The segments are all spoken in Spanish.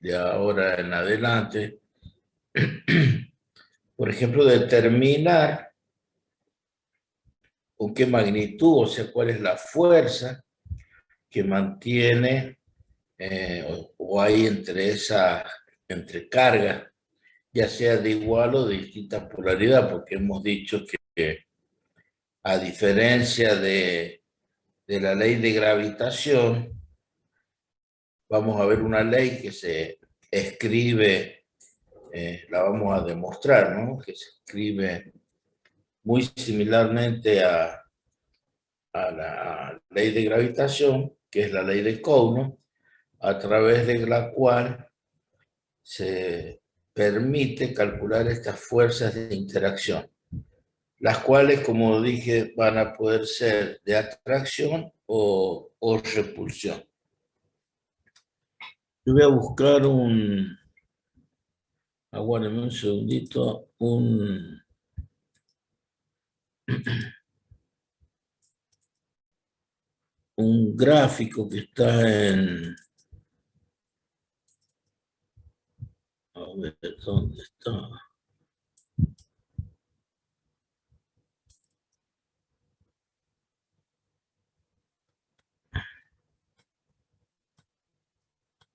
de ahora en adelante, por ejemplo, determinar con qué magnitud, o sea, cuál es la fuerza que mantiene o hay entre cargas, ya sea de igual o de distinta polaridad, porque hemos dicho que a diferencia de la ley de gravitación, vamos a ver una ley que se escribe, la vamos a demostrar, ¿no? Que se escribe muy similarmente a la ley de gravitación, que es la ley de Coulomb, a través de la cual se permite calcular estas fuerzas de interacción, las cuales, como dije, van a poder ser de atracción o repulsión. Yo voy a buscar aguárdeme un segundito, un gráfico que está en... A ver, ¿dónde está?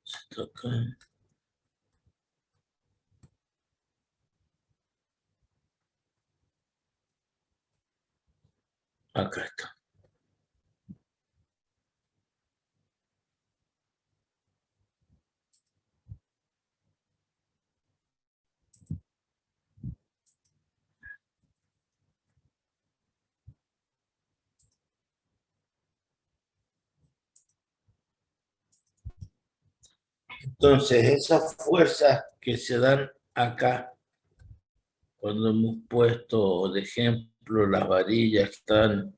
Está acá. Acá está. Entonces, esas fuerzas que se dan acá, cuando hemos puesto de ejemplo las varillas que están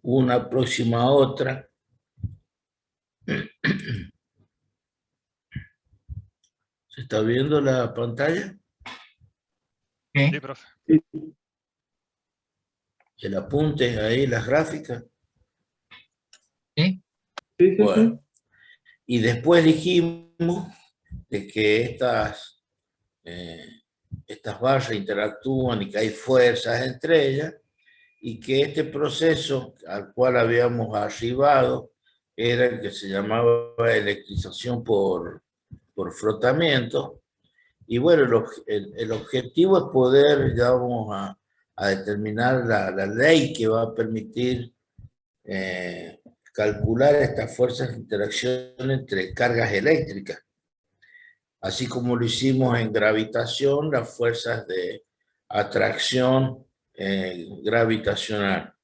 una próxima a otra, ¿se está viendo la pantalla? Sí, profe. El apunte ahí, las gráficas. Sí. Bueno, y después dijimos de que estas barras interactúan y que hay fuerzas entre ellas, y que este proceso al cual habíamos arribado era el que se llamaba electrización por frotamiento. Y bueno, el objetivo es poder, ya vamos a determinar la ley que va a permitir calcular estas fuerzas de interacción entre cargas eléctricas, así como lo hicimos en gravitación, las fuerzas de atracción gravitacional.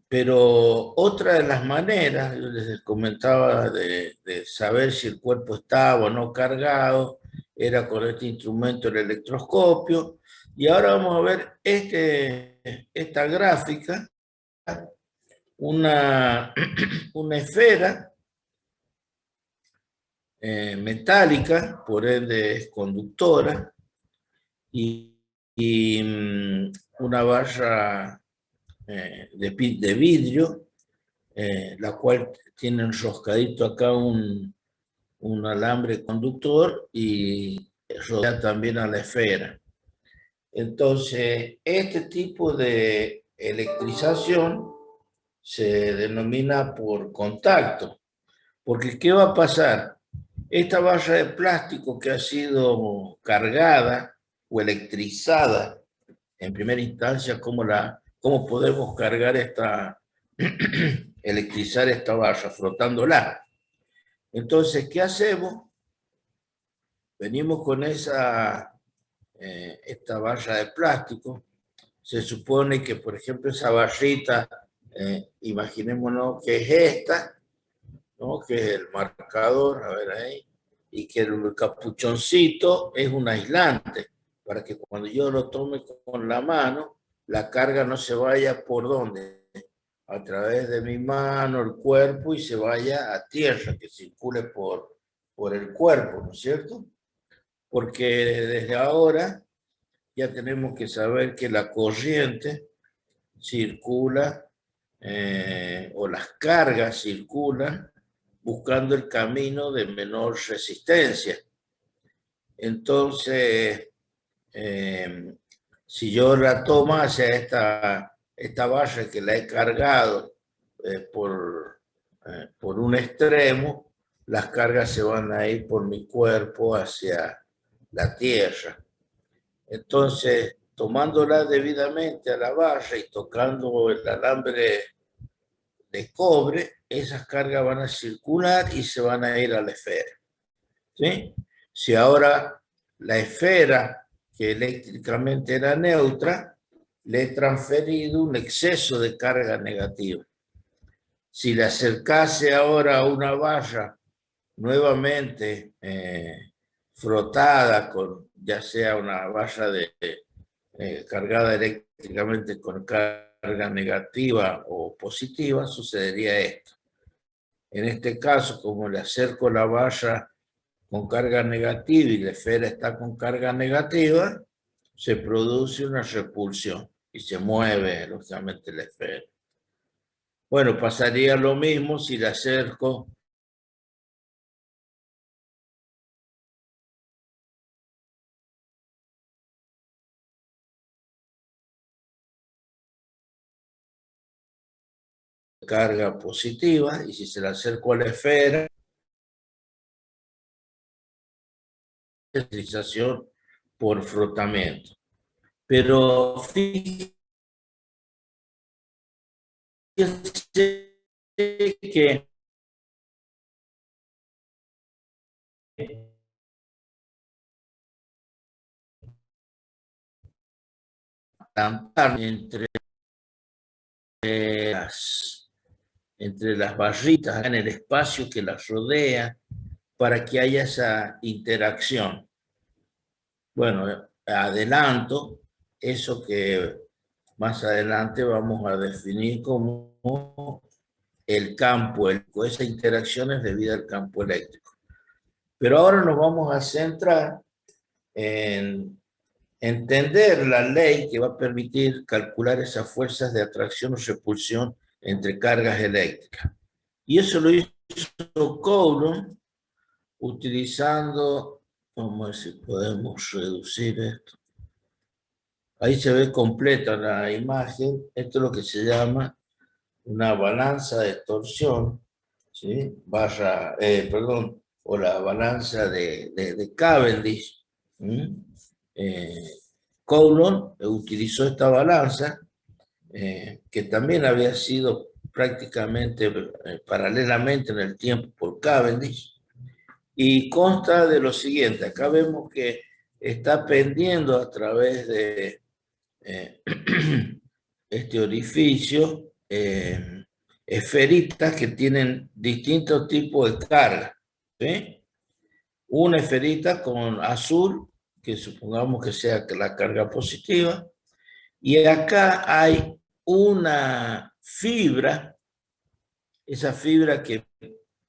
Pero otra de las maneras, yo les comentaba, de saber si el cuerpo estaba o no cargado, era con este instrumento, el electroscopio. Y ahora vamos a ver esta gráfica, una, una esfera metálica, por ende es conductora, y una barra de vidrio, la cual tiene enroscadito acá un alambre conductor y rodea también a la esfera. Entonces, este tipo de electrización se denomina por contacto, porque ¿qué va a pasar? Esta barra de plástico que ha sido cargada o electrizada en primera instancia, cómo podemos cargar electrizar esta barra, frotándola. Entonces, ¿qué hacemos? Venimos con esta barra de plástico. Se supone que, por ejemplo, esa barrita, imaginémonos que es esta, ¿no? Que es el marcador, a ver ahí, y que el capuchoncito es un aislante, para que cuando yo lo tome con la mano, la carga no se vaya por donde, a través de mi mano, el cuerpo, y se vaya a tierra, que circule por el cuerpo, ¿no es cierto? Porque desde ahora ya tenemos que saber que la corriente circula, o las cargas circulan buscando el camino de menor resistencia. Entonces, si yo la tomo hacia esta barra que la he cargado por un extremo, las cargas se van a ir por mi cuerpo hacia la tierra. Entonces, tomándola debidamente a la barra y tocando el alambre de cobre, esas cargas van a circular y se van a ir a la esfera. ¿Sí? Si ahora la esfera, que eléctricamente era neutra, le he transferido un exceso de carga negativa. Si le acercase ahora a una barra nuevamente frotada con ya sea una barra cargada eléctricamente con carga negativa o positiva, sucedería esto. En este caso, como le acerco la barra con carga negativa y la esfera está con carga negativa, se produce una repulsión y se mueve, lógicamente, la esfera. Bueno, pasaría lo mismo si le acerco carga positiva y si se le acerco a la esfera, electrización por frotamiento. Pero fíjense que entre las barritas, en el espacio que las rodea, para que haya esa interacción. Bueno, adelanto eso que más adelante vamos a definir como el campo eléctrico. Esa interacción es debida al campo eléctrico. Pero ahora nos vamos a centrar en entender la ley que va a permitir calcular esas fuerzas de atracción o repulsión entre cargas eléctricas. Y eso lo hizo Coulomb utilizando, vamos a ver si podemos reducir esto. Ahí se ve completa la imagen. Esto es lo que se llama una balanza de torsión, ¿sí? O la balanza de Cavendish. Coulomb utilizó esta balanza, que también había sido prácticamente paralelamente en el tiempo por Cavendish, y consta de lo siguiente. Acá vemos que está pendiendo a través de este orificio esferitas que tienen distintos tipos de carga, ¿sí? Una esferita con azul, que supongamos que sea la carga positiva, y acá hay una fibra, esa fibra que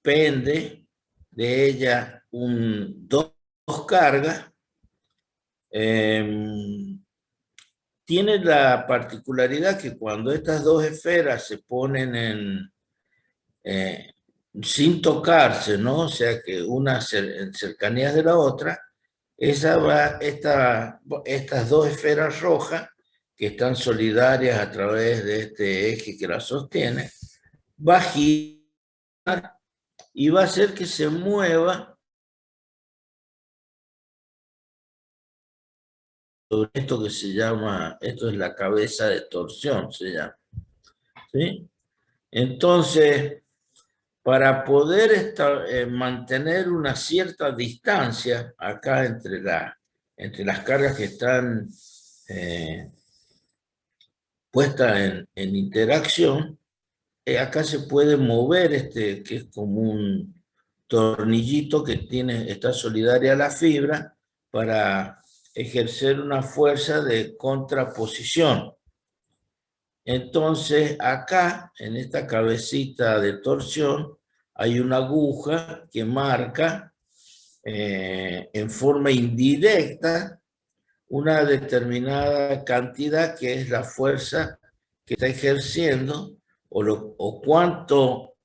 pende de ella dos cargas, tiene la particularidad que cuando estas dos esferas se ponen sin tocarse, ¿no? O sea que una en cercanías de la otra, estas dos esferas rojas que están solidarias a través de este eje que la sostiene, va a girar y va a hacer que se mueva sobre esto que se llama, esto es la cabeza de torsión, se llama, ¿sí? Entonces, para poder mantener una cierta distancia acá entre las cargas que están puestas en interacción, acá se puede mover que es como un tornillito que está solidaria a la fibra para ejercer una fuerza de contraposición. Entonces, acá, en esta cabecita de torsión, hay una aguja que marca en forma indirecta una determinada cantidad que es la fuerza que está ejerciendo o cuánto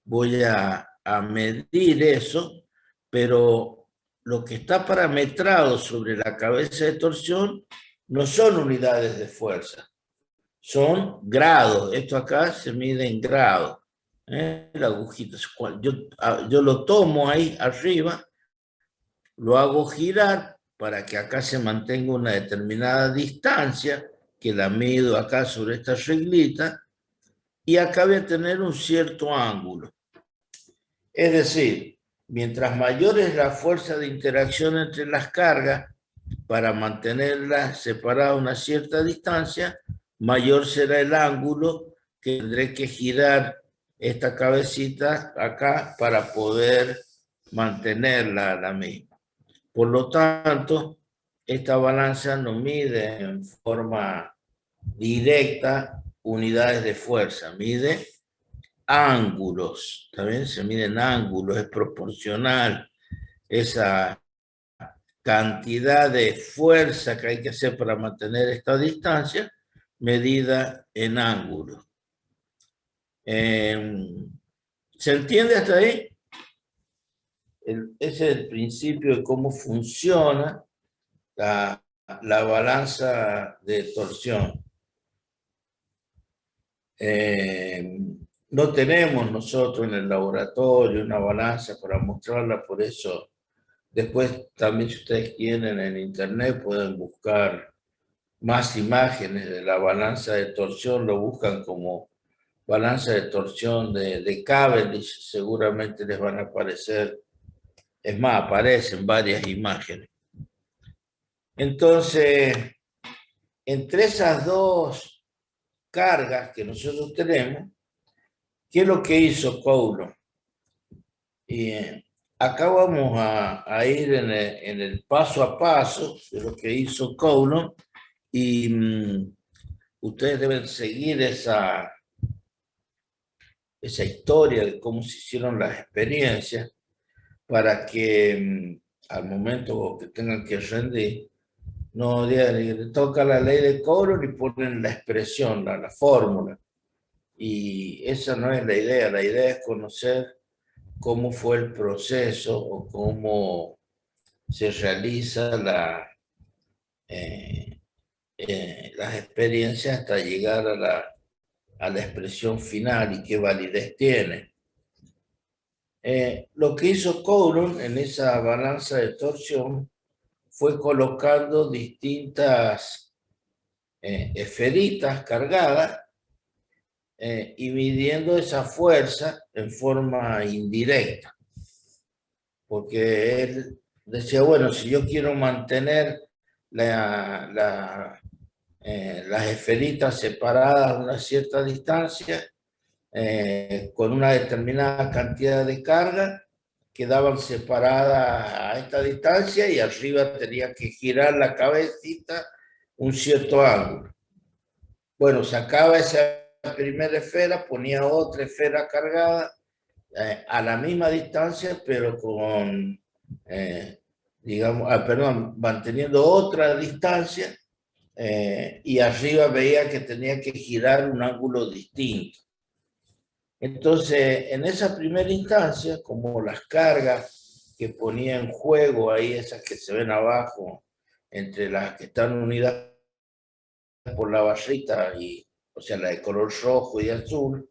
voy a medir eso, pero lo que está parametrado sobre la cabeza de torsión no son unidades de fuerza, son grados. Esto acá se mide en grados. La agujita, yo lo tomo ahí arriba, lo hago girar para que acá se mantenga una determinada distancia, que la mido acá sobre esta reglita, y acá voy a tener un cierto ángulo. Es decir, mientras mayor es la fuerza de interacción entre las cargas, para mantenerlas separadas a una cierta distancia, mayor será el ángulo que tendré que girar esta cabecita acá para poder mantenerla a la misma. Por lo tanto, esta balanza no mide en forma directa unidades de fuerza, mide ángulos, también se miden ángulos, es proporcional esa cantidad de fuerza que hay que hacer para mantener esta distancia, medida en ángulos. ¿Se entiende hasta ahí? Ese es el principio de cómo funciona la balanza de torsión. No tenemos nosotros en el laboratorio una balanza para mostrarla, por eso después también, si ustedes quieren, en internet pueden buscar más imágenes de la balanza de torsión, lo buscan como balanza de torsión de Cavendish, seguramente les van a aparecer, es más, aparecen varias imágenes. Entonces, entre esas dos cargas que nosotros tenemos, ¿qué es lo que hizo Coulomb? Y acá vamos a ir en el paso a paso de lo que hizo Coulomb, y ustedes deben seguir esa historia de cómo se hicieron las experiencias para que al momento que tengan que rendir, no le toca la ley de Coulomb y ponen la expresión, la fórmula. Y esa no es la idea es conocer cómo fue el proceso o cómo se realiza las experiencias hasta llegar a la expresión final y qué validez tiene. Lo que hizo Coulomb en esa balanza de torsión fue colocando distintas esferitas cargadas y midiendo esa fuerza en forma indirecta. Porque él decía, bueno, si yo quiero mantener las esferitas separadas a una cierta distancia, con una determinada cantidad de carga, quedaban separadas a esta distancia y arriba tenía que girar la cabecita un cierto ángulo. Bueno, sacaba esa primera esfera, ponía otra esfera cargada a la misma distancia, pero con, digamos, manteniendo otra distancia, y arriba veía que tenía que girar un ángulo distinto. Entonces, en esa primera instancia, como las cargas que ponía en juego ahí, esas que se ven abajo, entre las que están unidas por la barrita, o sea, la de color rojo y azul,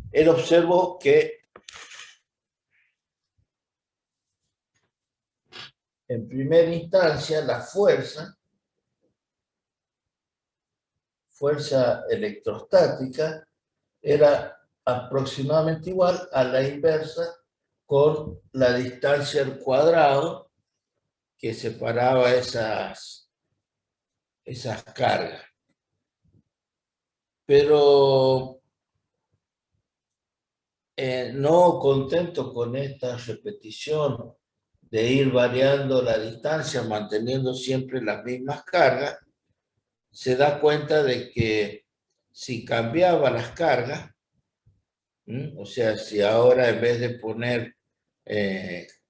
él observó que en primera instancia la fuerza electrostática, era aproximadamente igual a la inversa con la distancia al cuadrado que separaba esas cargas. Pero no contento con esta repetición de ir variando la distancia, manteniendo siempre las mismas cargas, se da cuenta de que si cambiaba las cargas, o sea, si ahora en vez de poner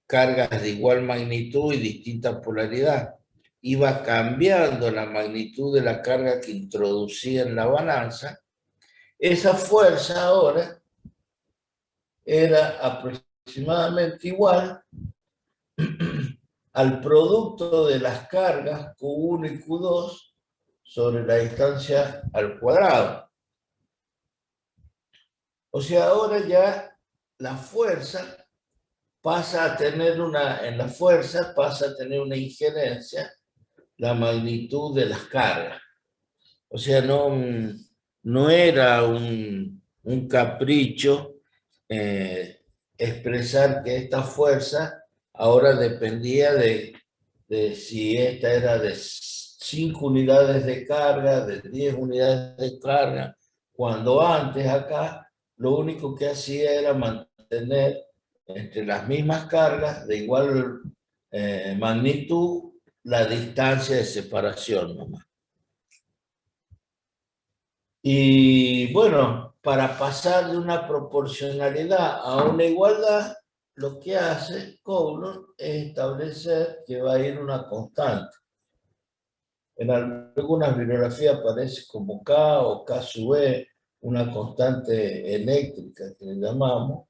cargas de igual magnitud y distinta polaridad, iba cambiando la magnitud de la carga que introducía en la balanza, esa fuerza ahora era aproximadamente igual al producto de las cargas Q1 y Q2 sobre la distancia al cuadrado. O sea, ahora ya la fuerza pasa a tener en la fuerza pasa a tener una injerencia la magnitud de las cargas. O sea, no era un capricho expresar que esta fuerza ahora dependía de si esta era de 5 unidades de carga, de 10 unidades de carga, cuando antes acá lo único que hacía era mantener entre las mismas cargas de igual magnitud la distancia de separación nomás. Y bueno, para pasar de una proporcionalidad a una igualdad, lo que hace Coulomb es establecer que va a ir una constante. En algunas bibliografías aparece como K o K sub E, una constante eléctrica que le llamamos,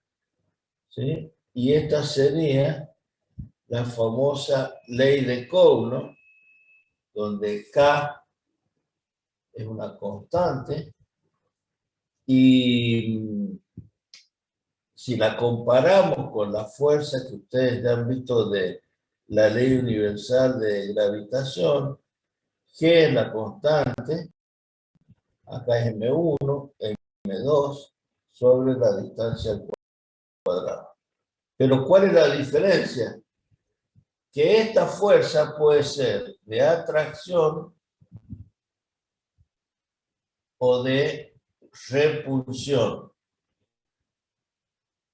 ¿sí? Y esta sería la famosa ley de Coulomb, donde K es una constante y si la comparamos con la fuerza que ustedes ya han visto de la ley universal de gravitación, G es la constante, acá es M1, M2, sobre la distancia al cuadrado. Pero ¿cuál es la diferencia? Que esta fuerza puede ser de atracción o de repulsión.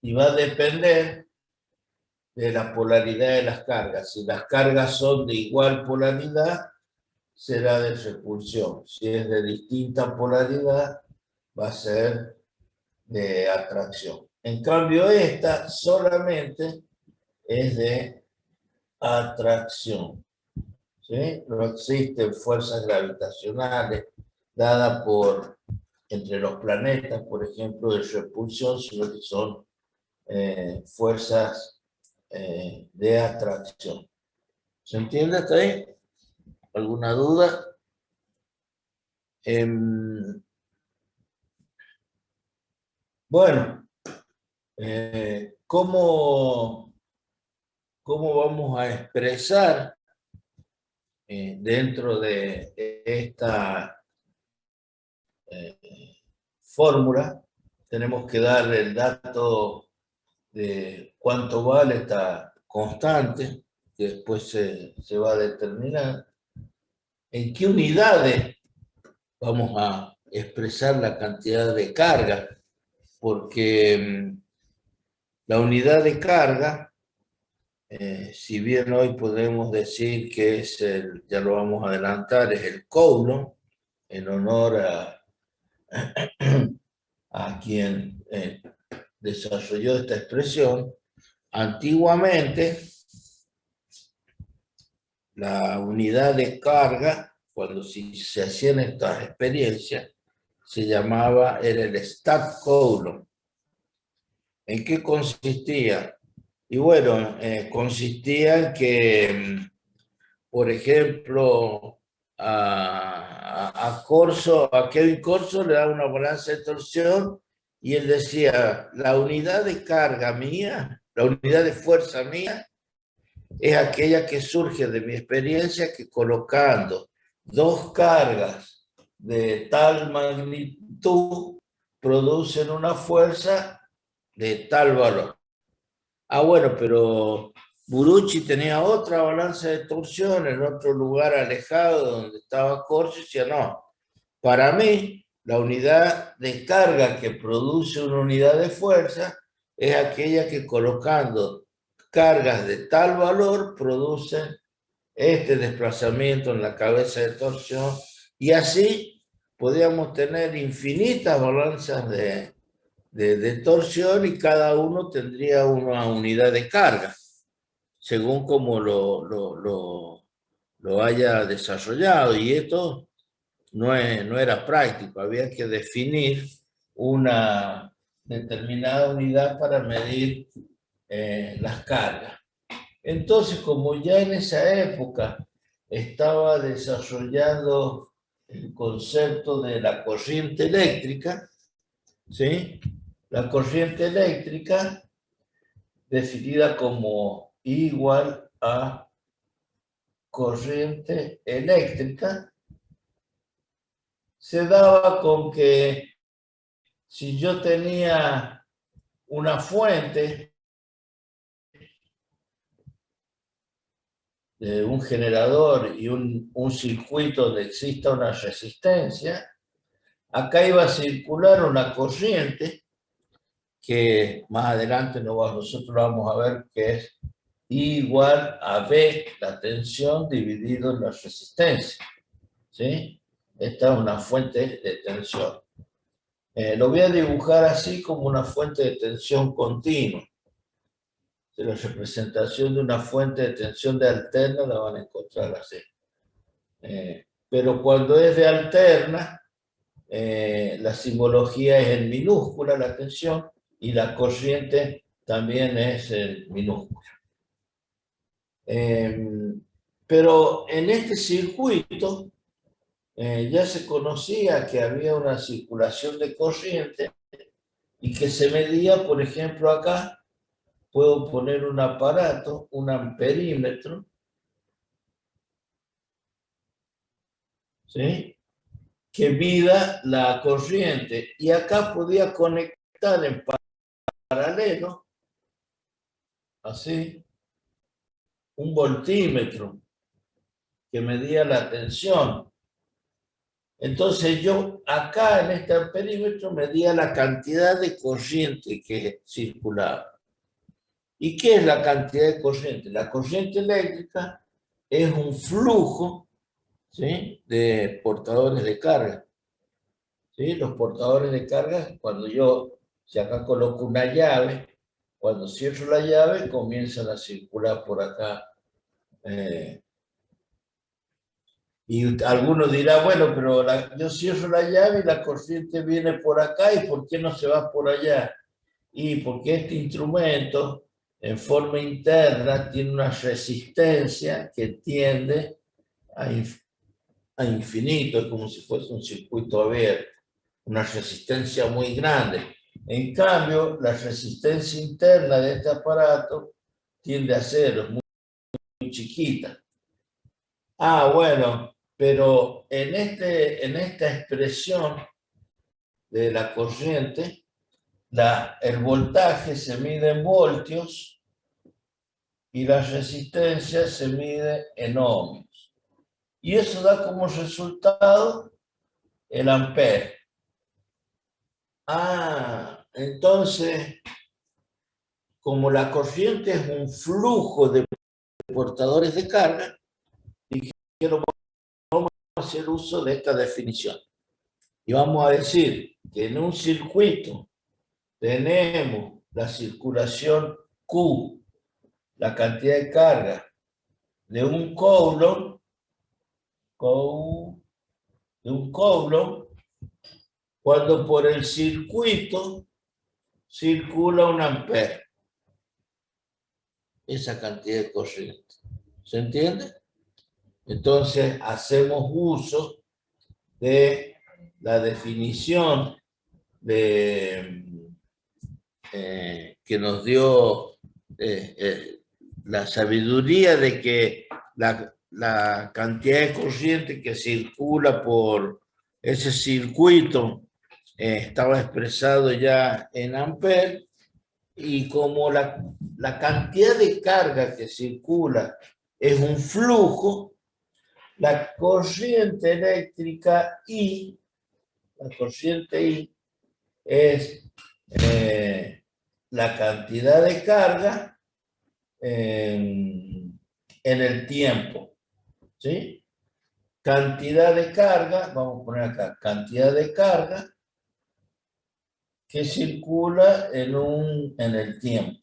Y va a depender de la polaridad de las cargas. Si las cargas son de igual polaridad, será de repulsión. Si es de distinta polaridad, va a ser de atracción. En cambio, esta solamente es de atracción. ¿Sí? No existen fuerzas gravitacionales dadas entre los planetas, por ejemplo, de repulsión, sino que son fuerzas de atracción. ¿Se entiende hasta ahí? ¿Alguna duda? Bueno, ¿cómo vamos a expresar dentro de esta fórmula? Tenemos que dar el dato de cuánto vale esta constante, que después se va a determinar. ¿En qué unidades vamos a expresar la cantidad de carga? Porque la unidad de carga, si bien hoy podemos decir que es ya lo vamos a adelantar, es el Coulomb, en honor a quien desarrolló esta expresión. Antiguamente, la unidad de carga, cuando se hacían estas experiencias, era el Stat Coulomb. ¿En qué consistía? Y bueno, consistía en que, por ejemplo, a Kevin Corso le daba una balanza de torsión y él decía, la unidad de carga mía, la unidad de fuerza mía, es aquella que surge de mi experiencia que colocando dos cargas de tal magnitud producen una fuerza de tal valor. Ah, bueno, pero Burucci tenía otra balanza de torsión en otro lugar alejado donde estaba Corso y decía, no, para mí la unidad de carga que produce una unidad de fuerza es aquella que colocando cargas de tal valor producen este desplazamiento en la cabeza de torsión y así podríamos tener infinitas balanzas de torsión y cada uno tendría una unidad de carga, según como lo haya desarrollado. Y esto no era práctico, había que definir una determinada unidad para medir las cargas. Entonces, como ya en esa época estaba desarrollando el concepto de la corriente eléctrica, ¿sí? La corriente eléctrica, definida como I igual a corriente eléctrica, se daba con que si yo tenía una fuente de un generador y un circuito donde exista una resistencia, acá iba a circular una corriente que más adelante nosotros vamos a ver que es I igual a V, la tensión dividido en la resistencia, ¿sí? Esta es una fuente de tensión. Lo voy a dibujar así como una fuente de tensión continua. De la representación de una fuente de tensión de alterna la van a encontrar así. Pero cuando es de alterna, la simbología es en minúscula la tensión y la corriente también es en minúscula. Pero en este circuito ya se conocía que había una circulación de corriente y que se medía, por ejemplo, acá, puedo poner un aparato, un amperímetro, ¿sí? Que mida la corriente. Y acá podía conectar en paralelo, así, un voltímetro que medía la tensión. Entonces yo acá en este amperímetro medía la cantidad de corriente que circulaba. ¿Y qué es la cantidad de corriente? La corriente eléctrica es un flujo, ¿sí?, de portadores de carga. ¿Sí? Los portadores de carga, cuando yo, si acá coloco una llave, cuando cierro la llave comienzan a circular por acá. Y alguno dirá, bueno, pero yo cierro la llave y la corriente viene por acá, ¿y por qué no se va por allá? Y porque este instrumento, en forma interna, tiene una resistencia que tiende a infinito, es como si fuese un circuito abierto, una resistencia muy grande. En cambio, la resistencia interna de este aparato tiende a cero, es muy chiquita. Ah, bueno, pero en esta expresión de la corriente, el voltaje se mide en voltios y la resistencia se mide en ohmios. Y eso da como resultado el ampere. Ah, entonces, como la corriente es un flujo de portadores de carga, dijeron, vamos a hacer uso de esta definición. Y vamos a decir que en un circuito tenemos la circulación Q, la cantidad de carga de un coulomb, cuando por el circuito circula un ampere. Esa cantidad de corriente. ¿Se entiende? Entonces hacemos uso de la definición que nos dio la sabiduría de que la cantidad de corriente que circula por ese circuito estaba expresado ya en amperes, y como la cantidad de carga que circula es un flujo, la corriente eléctrica I, la corriente I es la cantidad de carga en el tiempo, ¿sí? Cantidad de carga, vamos a poner acá, cantidad de carga que circula en el tiempo.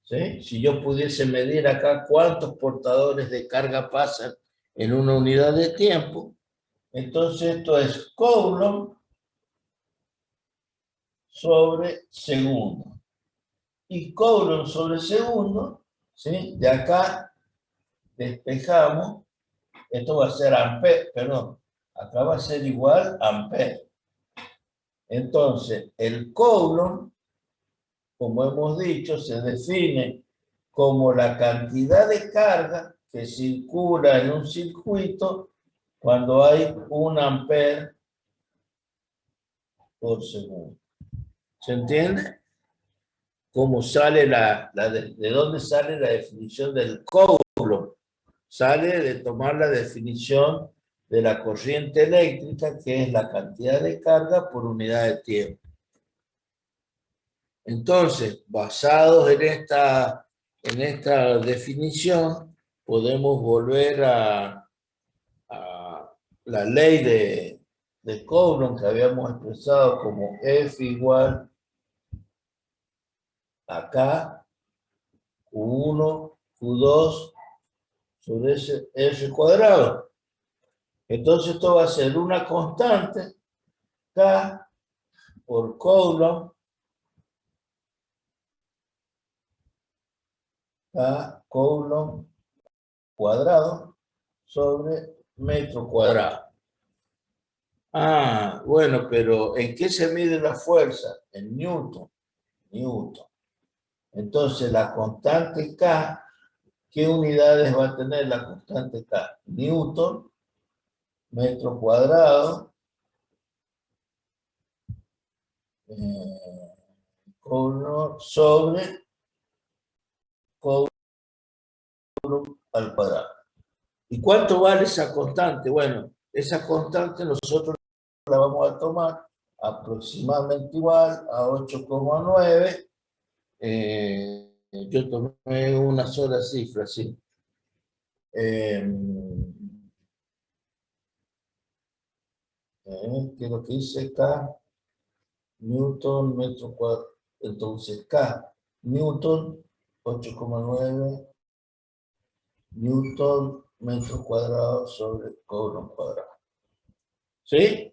¿Sí? Si yo pudiese medir acá cuántos portadores de carga pasan en una unidad de tiempo, entonces esto es Coulomb sobre segundo. Y Coulomb sobre segundo, ¿sí? De acá despejamos, esto va a ser ampere, perdón, acá va a ser igual a ampere. Entonces, el Coulomb, como hemos dicho, se define como la cantidad de carga que circula en un circuito cuando hay 1 ampere por segundo. ¿Se entiende? ¿Cómo sale de dónde sale la definición del Coulomb? Sale de tomar la definición de la corriente eléctrica, que es la cantidad de carga por unidad de tiempo. Entonces, basados en esta definición, podemos volver a la ley de Coulomb que habíamos expresado como F igual a K, Q1, Q2 sobre R cuadrado. Entonces esto va a ser una constante K por Coulomb, K Coulomb cuadrado sobre metro cuadrado. Ah, bueno, pero ¿en qué se mide la fuerza? En Newton. Newton. Entonces la constante K, ¿qué unidades va a tener la constante K? Newton, metro cuadrado, Coulomb sobre Coulomb al cuadrado. ¿Y cuánto vale esa constante? Bueno, esa constante nosotros la vamos a tomar aproximadamente igual a 8,9. Yo tomé una sola cifra, sí. ¿Qué es lo que dice K? Newton metro cuadrado. Entonces K, Newton 8,9 Newton metro cuadrado sobre Coulomb cuadrado. ¿Sí?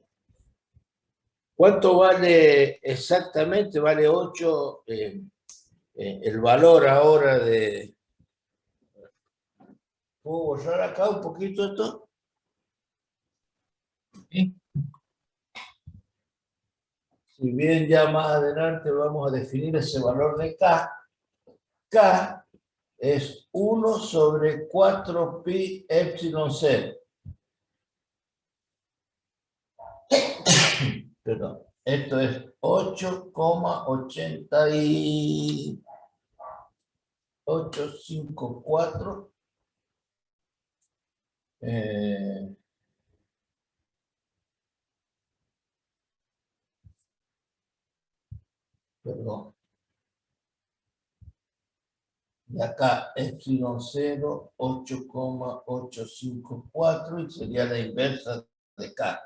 ¿Cuánto vale exactamente? Vale 8 el valor ahora de... ¿Puedo borrar acá un poquito esto? Sí. Si bien ya más adelante vamos a definir ese valor de K, K es 1 sobre 4 pi epsilon 0. Perdón, esto es 8,854 perdón. Y acá epsilon 0, 8,854 y sería la inversa de K.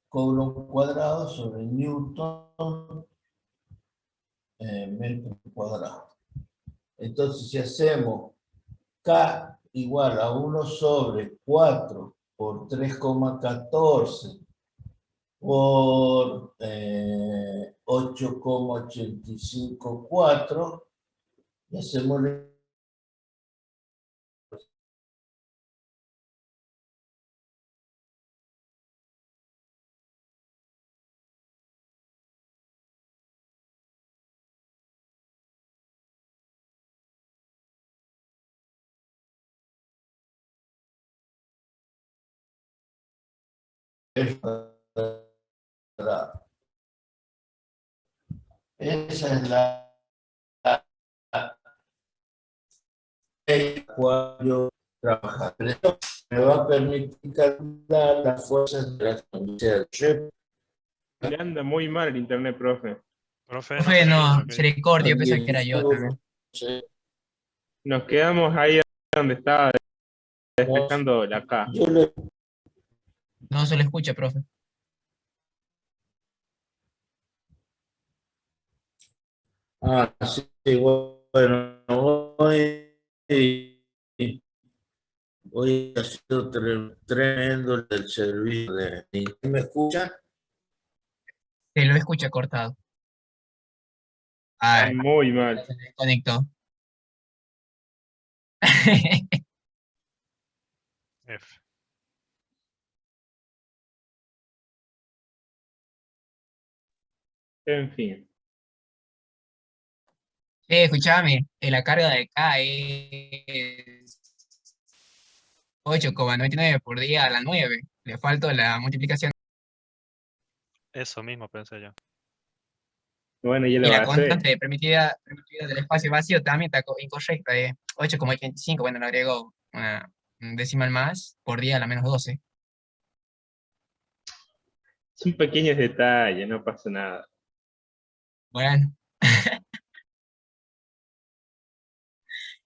Coulomb cuadrado sobre Newton metro cuadrado. Entonces, si hacemos K igual a 1 sobre 4 por 3,14 por 8,854, y hacemos esa es la cual yo trabajar. Me va a permitir calcular las fuerzas de la transferencia. Le anda muy mal el internet, profe. Profe, no, misericordia, yo pensé que era yo también. Nos quedamos ahí donde estaba despejando la K. No se le escucha, profe. Ah, sí, bueno, hoy ha sido tremendo el servicio de... ¿Me escuchan? Se lo escucha cortado. Ah, Muy mal. se desconectó. F. En fin. Escúchame, la carga de acá es 8,99 por día a la 9. Le falta la multiplicación. Eso mismo pensé yo. Bueno, ya Y lo va la a hacer. constante permitida del espacio vacío también está incorrecta. 8,85. Bueno, le agrego un decimal más por día a la -12. Son pequeños detalles, no pasa nada. Bueno,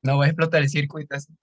no va a explotar el circuito así.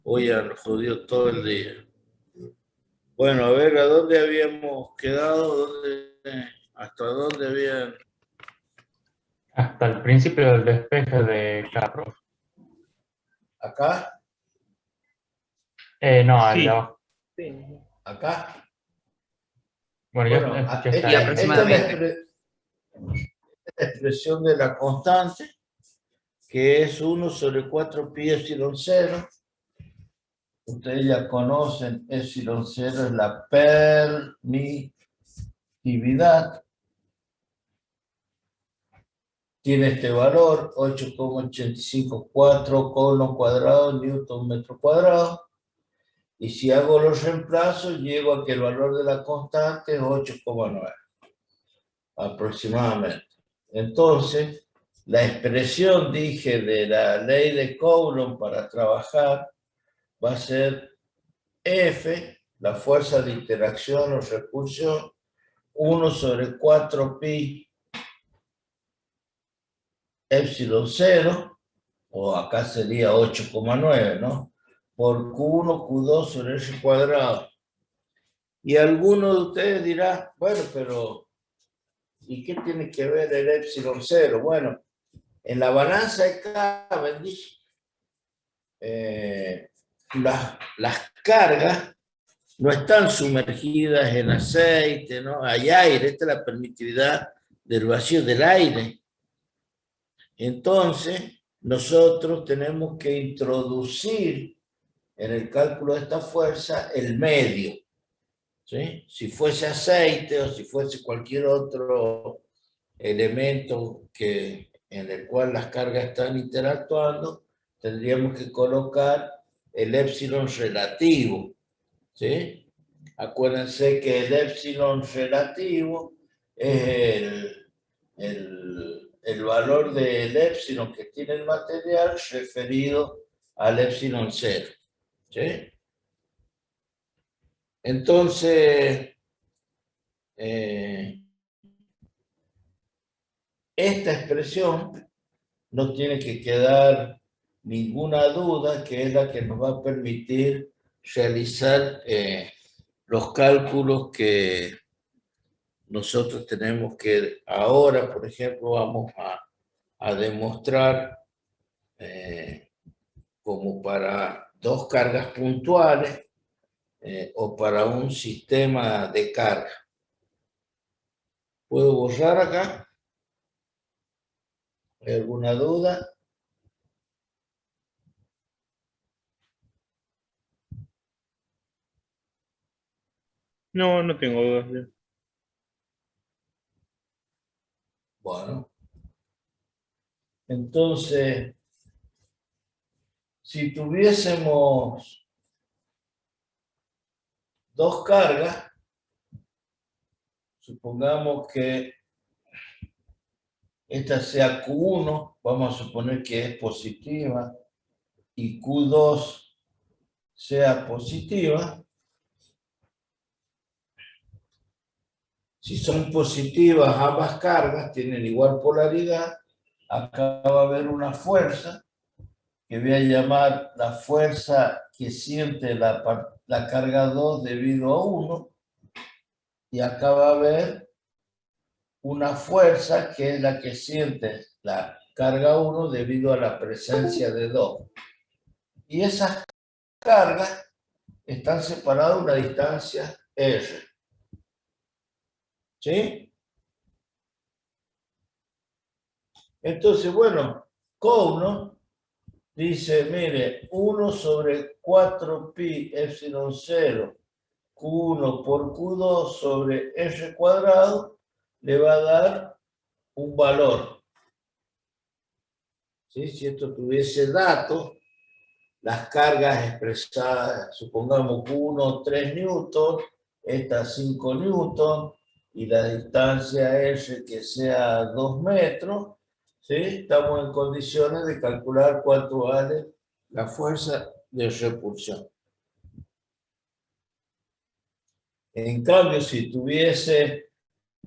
Hoy han jodido todo el día. Bueno, a ver, ¿a dónde habíamos quedado? ¿Hasta dónde habían? Hasta el principio del despeje de cada profe. ¿Acá? No, el Sí. de abajo. Sí. ¿Acá? Bueno, Bueno, yo escuché esta, hasta Y ahí. esta es aproximadamente. la expresión de la constante, que es 1 sobre 4 pi epsilon 0. Ustedes ya conocen, epsilon 0 es la permitividad. Tiene este valor, 8,854 coulomb cuadrado, newton metro cuadrado. Y si hago los reemplazos, llego a que el valor de la constante es 8,9 aproximadamente. Entonces, la expresión, dije, de la ley de Coulomb para trabajar va a ser F, la fuerza de interacción o repulsión, 1 sobre 4 pi epsilon 0, o acá sería 8,9, ¿no? Por Q1, Q2 sobre R cuadrado. Y alguno de ustedes dirá, bueno, pero ¿y qué tiene que ver el epsilon 0? Bueno, en la balanza de Cavendish, las cargas no están sumergidas en aceite, ¿no? Hay aire, esta es la permitividad del vacío del aire. Entonces, nosotros tenemos que introducir en el cálculo de esta fuerza el medio, ¿sí? Si fuese aceite o si fuese cualquier otro elemento en el cual las cargas están interactuando, tendríamos que colocar el épsilon relativo, ¿sí? Acuérdense que el épsilon relativo es el valor del épsilon que tiene el material referido al épsilon cero, ¿sí? Entonces, esta expresión no tiene que quedar ninguna duda, que es la que nos va a permitir realizar los cálculos que nosotros tenemos que ahora, por ejemplo, vamos a demostrar como para dos cargas puntuales o para un sistema de carga. ¿Puedo borrar acá? ¿Hay alguna duda? No, no tengo dudas. Ya. Bueno. Entonces, si tuviésemos dos cargas, supongamos que esta sea Q1, vamos a suponer que es positiva, y Q2 sea positiva. Si son positivas ambas cargas, tienen igual polaridad, acá va a haber una fuerza que voy a llamar la fuerza que siente la carga 2 debido a 1, y acá va a haber una fuerza que es la que siente la carga 1 debido a la presencia de 2. Y esas cargas están separadas a una distancia R. ¿Sí? Entonces, bueno, Coulomb dice, mire, 1 sobre 4pi epsilon 0 Q1 por Q2 sobre R cuadrado le va a dar un valor. ¿Sí? Si esto tuviese datos, las cargas expresadas, supongamos Q1 3 newton, esta 5 newton, y la distancia R que sea 2 metros, ¿sí? Estamos en condiciones de calcular cuánto vale la fuerza de repulsión. En cambio, si tuviese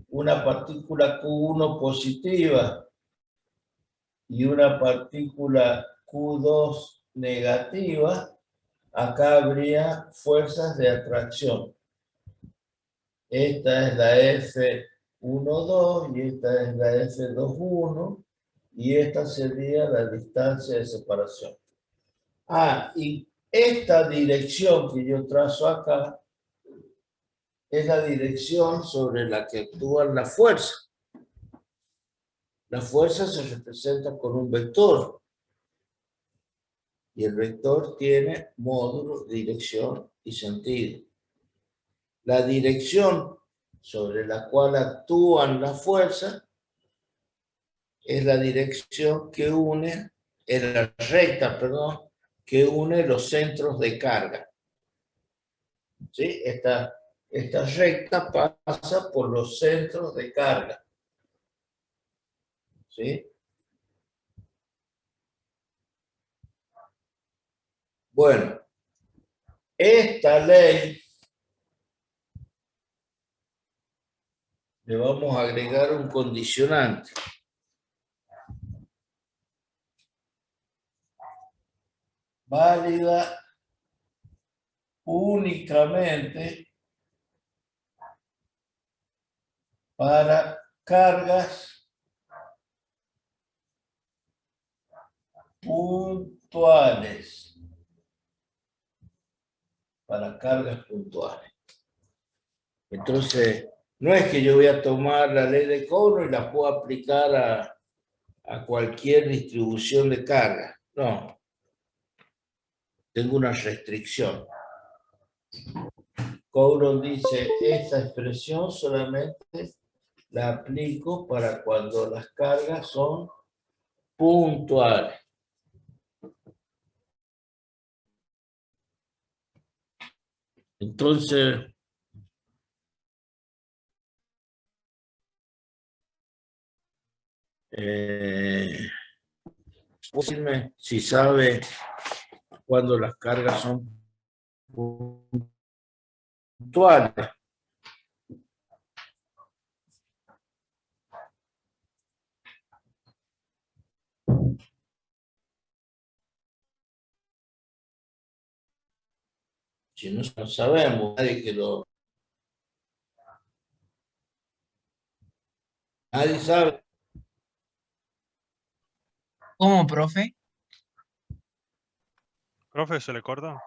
una partícula Q1 positiva y una partícula Q2 negativa, acá habría fuerzas de atracción. Esta es la F12 y esta es la F21 y esta sería la distancia de separación. Y esta dirección que yo trazo acá es la dirección sobre la que actúan las fuerzas. La fuerza se representa con un vector. Y el vector tiene módulo, dirección y sentido. La dirección sobre la cual actúan las fuerzas es la dirección que une, es la recta, perdón, que une los centros de carga. ¿Sí? Esta recta pasa por los centros de carga. ¿Sí? Bueno, esta ley le vamos a agregar un condicionante. Válida únicamente para cargas puntuales. Para cargas puntuales. Entonces, no es que yo voy a tomar la ley de Coulomb y la puedo aplicar a cualquier distribución de carga. No. Tengo una restricción. Coulomb dice, esta expresión solamente la aplico para cuando las cargas son puntuales. Entonces, ¿puede decirme si sabe cuándo las cargas son puntuales? Si no, no sabemos, nadie sabe. ¿Cómo, profe? Profe, ¿se le corta?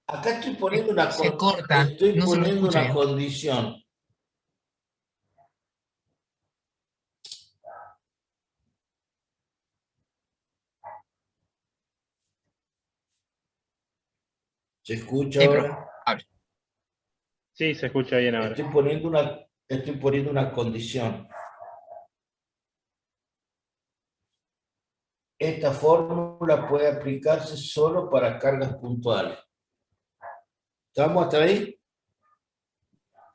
Acá estoy poniendo Se corta, estoy no se lo poniendo escucha una bien. condición. ¿Se escucha Sí, profe, ahora? hable. Sí, se escucha bien ahora. Estoy poniendo una condición. Esta fórmula puede aplicarse solo para cargas puntuales. ¿Estamos hasta ahí?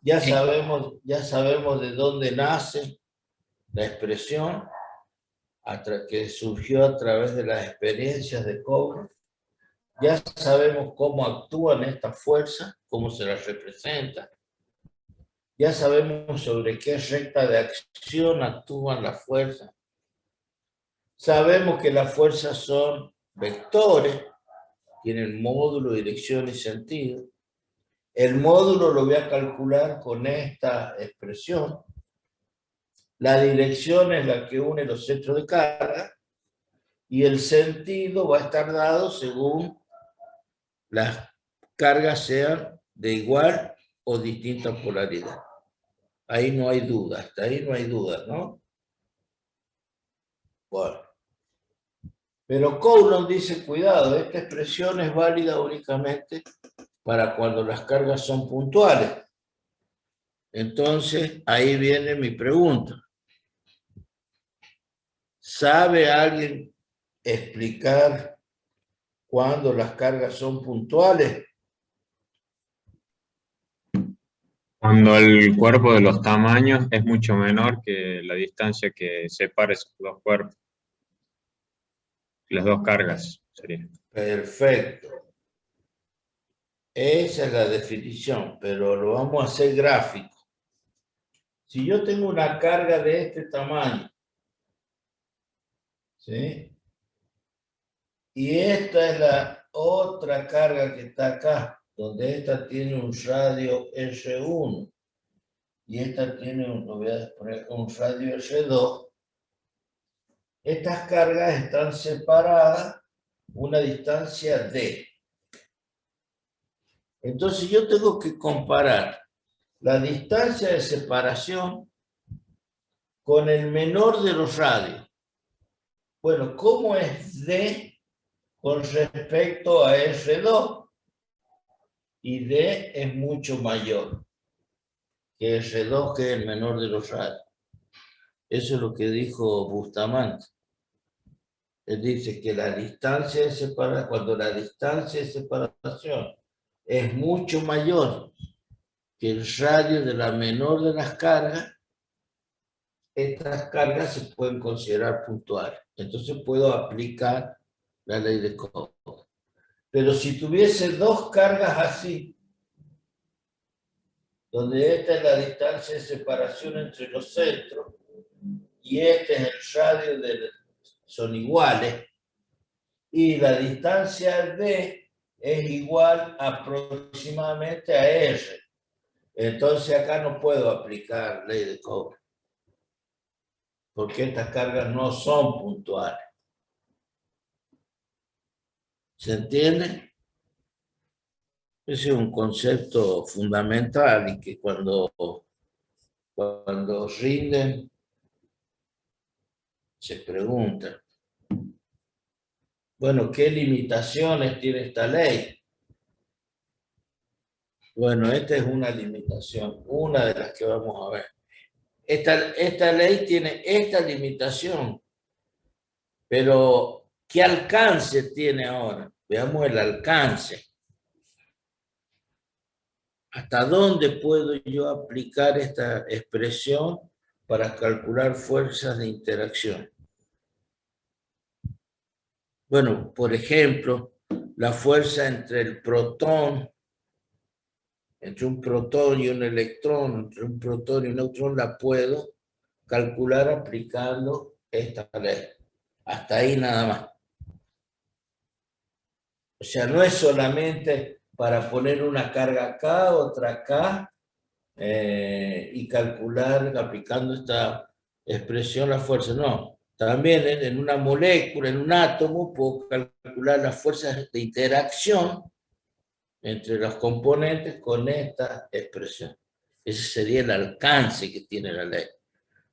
Ya Sí. sabemos de dónde nace la expresión, hasta que surgió a través de las experiencias de Cobb. Ya sabemos cómo actúan estas fuerzas, cómo se las representa. Ya sabemos sobre qué recta de acción actúan las fuerzas. Sabemos que las fuerzas son vectores, tienen módulo, dirección y sentido. El módulo lo voy a calcular con esta expresión. La dirección es la que une los centros de carga y el sentido va a estar dado según las cargas sean de igual o distinta polaridad. Ahí no hay duda, hasta ahí no hay duda, ¿no? Bueno. Pero Coulomb dice, cuidado, esta expresión es válida únicamente para cuando las cargas son puntuales. Entonces, ahí viene mi pregunta. ¿Sabe alguien explicar cuándo las cargas son puntuales? Cuando el cuerpo de los tamaños es mucho menor que la distancia que separa esos dos cuerpos, las dos cargas sería. Perfecto. Esa es la definición, pero lo vamos a hacer gráfico. Si yo tengo una carga de este tamaño, ¿sí? Y esta es la otra carga que está acá, donde esta tiene un radio R1 y esta tiene lo voy a poner un radio R2. Estas cargas están separadas una distancia D. Entonces yo tengo que comparar la distancia de separación con el menor de los radios. Bueno, ¿cómo es D con respecto a R2? Y D es mucho mayor que R2, que es el menor de los radios. Eso es lo que dijo Bustamante. Él dice que la distancia de separación, cuando la distancia de separación es mucho mayor que el radio de la menor de las cargas, estas cargas se pueden considerar puntuales. Entonces puedo aplicar la ley de Cobb. Pero si tuviese dos cargas así, donde esta es la distancia de separación entre los centros y este es el radio son iguales, y la distancia D es igual aproximadamente a R. Entonces acá no puedo aplicar ley de Cobb, porque estas cargas no son puntuales. ¿Se entiende? Ese es un concepto fundamental y que cuando rinden se preguntan, bueno, ¿qué limitaciones tiene esta ley? Bueno, esta es una limitación, una de las que vamos a ver. Esta ley tiene esta limitación, pero ¿qué alcance tiene ahora? Veamos el alcance. ¿Hasta dónde puedo yo aplicar esta expresión para calcular fuerzas de interacción? Bueno, por ejemplo, la fuerza entre el protón, entre un protón y un electrón, entre un protón y un neutrón, la puedo calcular aplicando esta ley. Hasta ahí nada más. O sea, no es solamente para poner una carga acá, otra acá, y calcular aplicando esta expresión la fuerza. No, también en una molécula, en un átomo, puedo calcular las fuerzas de interacción entre los componentes con esta expresión. Ese sería el alcance que tiene la ley.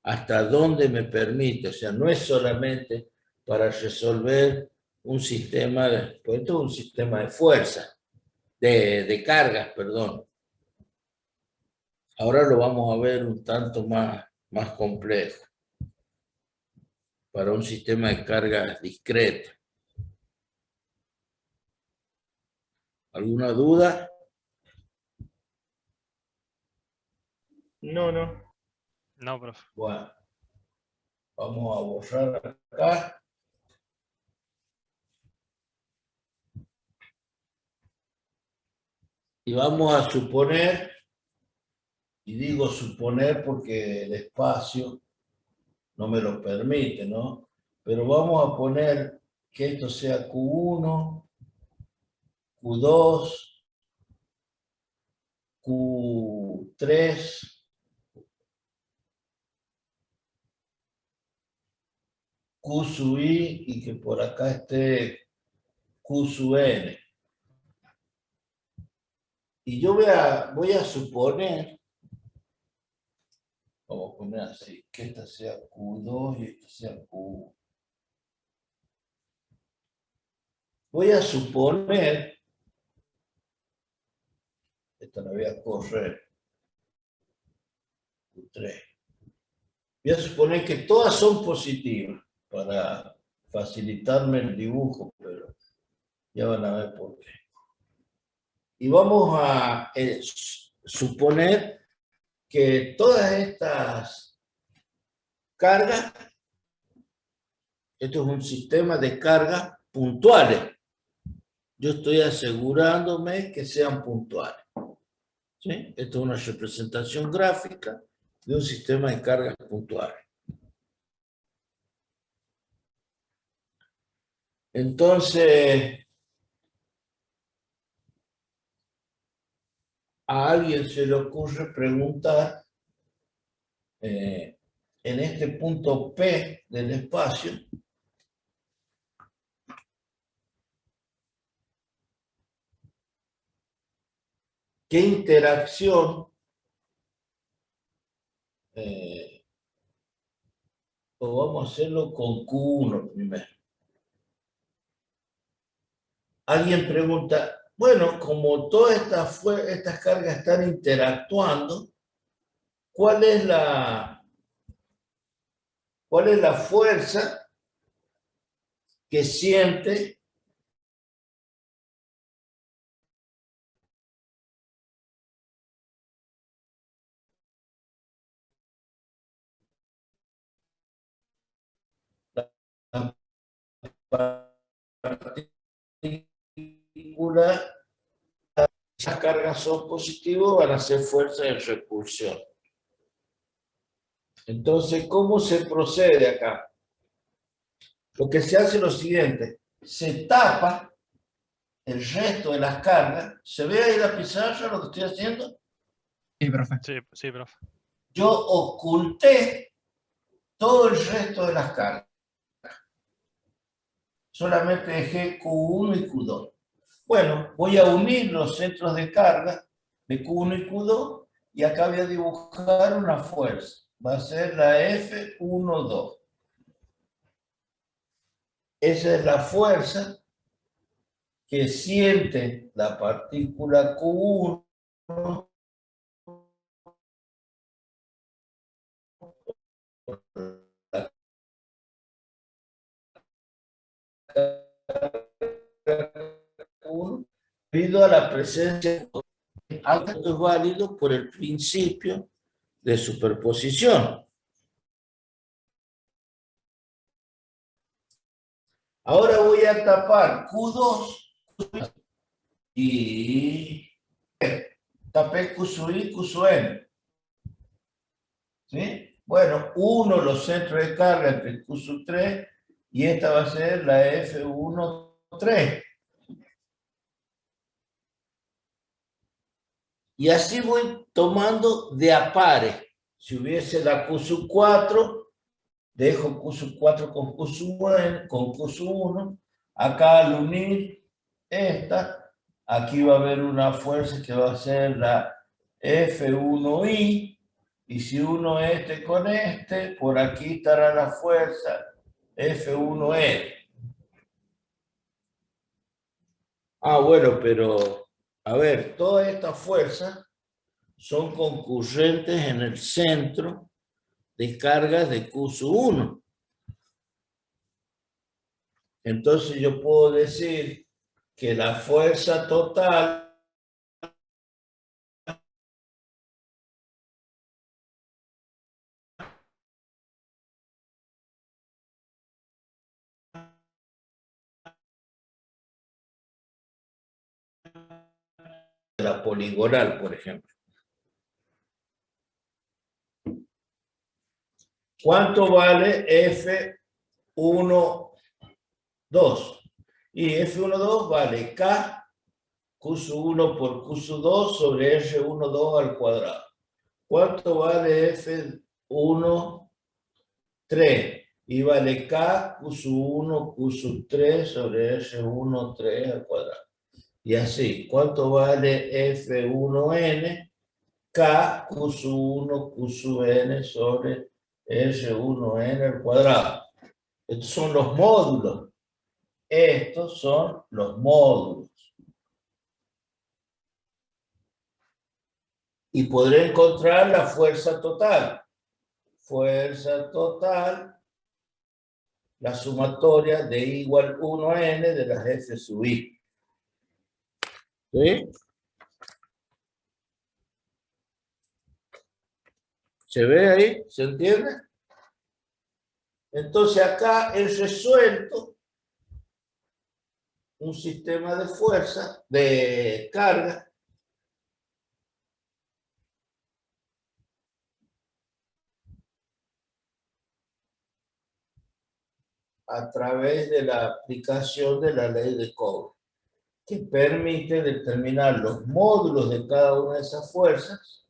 Hasta dónde me permite, o sea, no es solamente para resolver un sistema de, pues esto es un sistema de fuerza, de cargas, perdón. Ahora lo vamos a ver un tanto más complejo, para un sistema de cargas discreto. ¿Alguna duda? No, no. No, profe. Bueno, vamos a borrar acá. Y vamos a suponer, y digo suponer porque el espacio no me lo permite, ¿no? Pero vamos a poner que esto sea Q1, Q2, Q3, Q sub I y que por acá esté Q sub N. Y yo voy a suponer, vamos a poner así, que esta sea Q2 y esta sea Q1. Voy a suponer, esta la voy a correr, Q3. Voy a suponer que todas son positivas para facilitarme el dibujo, pero ya van a ver por qué. Y vamos a suponer que todas estas cargas, esto es un sistema de cargas puntuales. Yo estoy asegurándome que sean puntuales. ¿Sí? Esto es una representación gráfica de un sistema de cargas puntuales. Entonces, a alguien se le ocurre preguntar en este punto P del espacio, ¿qué interacción o vamos a hacerlo con Q1 primero? Alguien pregunta, bueno, como todas estas cargas están interactuando, ¿cuál es la fuerza que siente la partícula? Esas cargas son positivas, van a ser fuerzas de repulsión. Entonces, ¿cómo se procede acá? Lo que se hace es lo siguiente, se tapa el resto de las cargas. ¿Se ve ahí la pizarra lo que estoy haciendo? Sí, profe. Sí, sí, profe. Yo oculté todo el resto de las cargas. Solamente dejé Q1 y Q2. Bueno, voy a unir los centros de carga de Q1 y Q2 y acá voy a dibujar una fuerza. Va a ser la F12. Esa es la fuerza que siente la partícula Q1 debido a la presencia Esto es válido por el principio de superposición. Ahora voy a tapar Q2 y tapé Q sub I, Q sub N. ¿Sí? Bueno, uno los centros de carga entre Q sub 3 y esta va a ser la F1,3. Y así voy tomando de a pares. Si hubiese la Q sub 4, dejo Q sub 4 con Q sub N, con Q sub 1. Acá al unir esta, aquí va a haber una fuerza que va a ser la F1I. Y si uno este con este, por aquí estará la fuerza F1N. Ah, bueno, pero, a ver, todas estas fuerzas son concurrentes en el centro de cargas de Q sub 1. Entonces yo puedo decir que la fuerza total de la poligonal, por ejemplo. ¿Cuánto vale F1,2? Y F1,2 vale K Q sub 1 por Q sub 2 sobre R1,2 al cuadrado. ¿Cuánto vale F1,3? Y vale K Q sub 1 Q sub 3 sobre R1,3 al cuadrado. Y así, ¿cuánto vale F1N? K Q sub 1 Q sub N sobre R1N al cuadrado. Estos son los módulos. Estos son los módulos. Y podré encontrar la fuerza total. Fuerza total, la sumatoria de I igual 1 a N de las F sub I. ¿Sí? ¿Se ve ahí? ¿Se entiende? Entonces acá he resuelto un sistema de fuerza, de carga, a través de la aplicación de la ley de Coulomb, que permite determinar los módulos de cada una de esas fuerzas.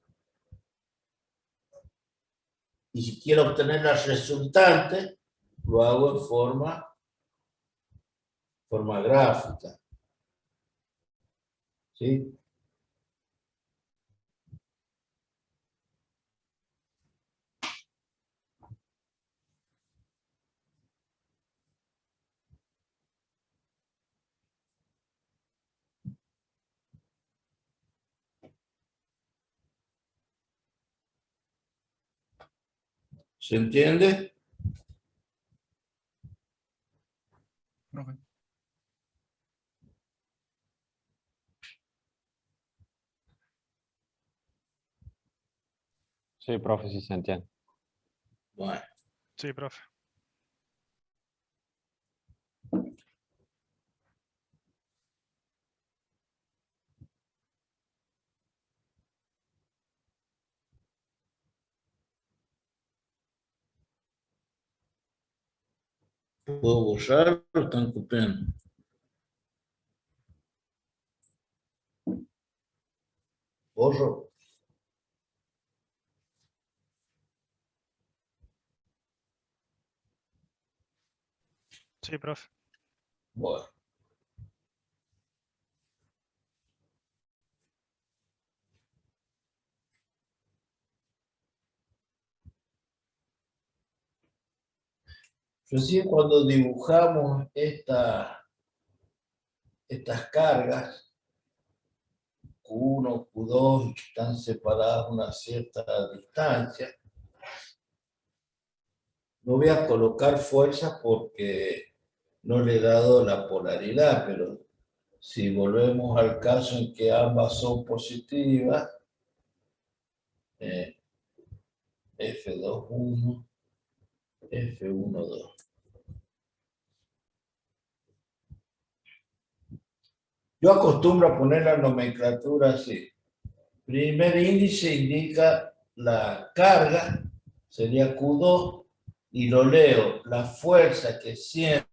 Y si quiero obtener la resultante, lo hago en forma gráfica. ¿Sí? ¿Se entiende? Profe. Sí, profe, sí se entiende. Bueno. Sí, profe. ¿Puedo borrar o están copiando? Borro. Sí, profe. Bueno. Recién cuando dibujamos estas cargas, Q1, Q2, que están separadas a una cierta distancia, no voy a colocar fuerzas porque no le he dado la polaridad, pero si volvemos al caso en que ambas son positivas, F2,1, F1,2. Yo acostumbro a poner la nomenclatura así. Primer índice indica la carga, sería Q2, y lo leo, la fuerza que siente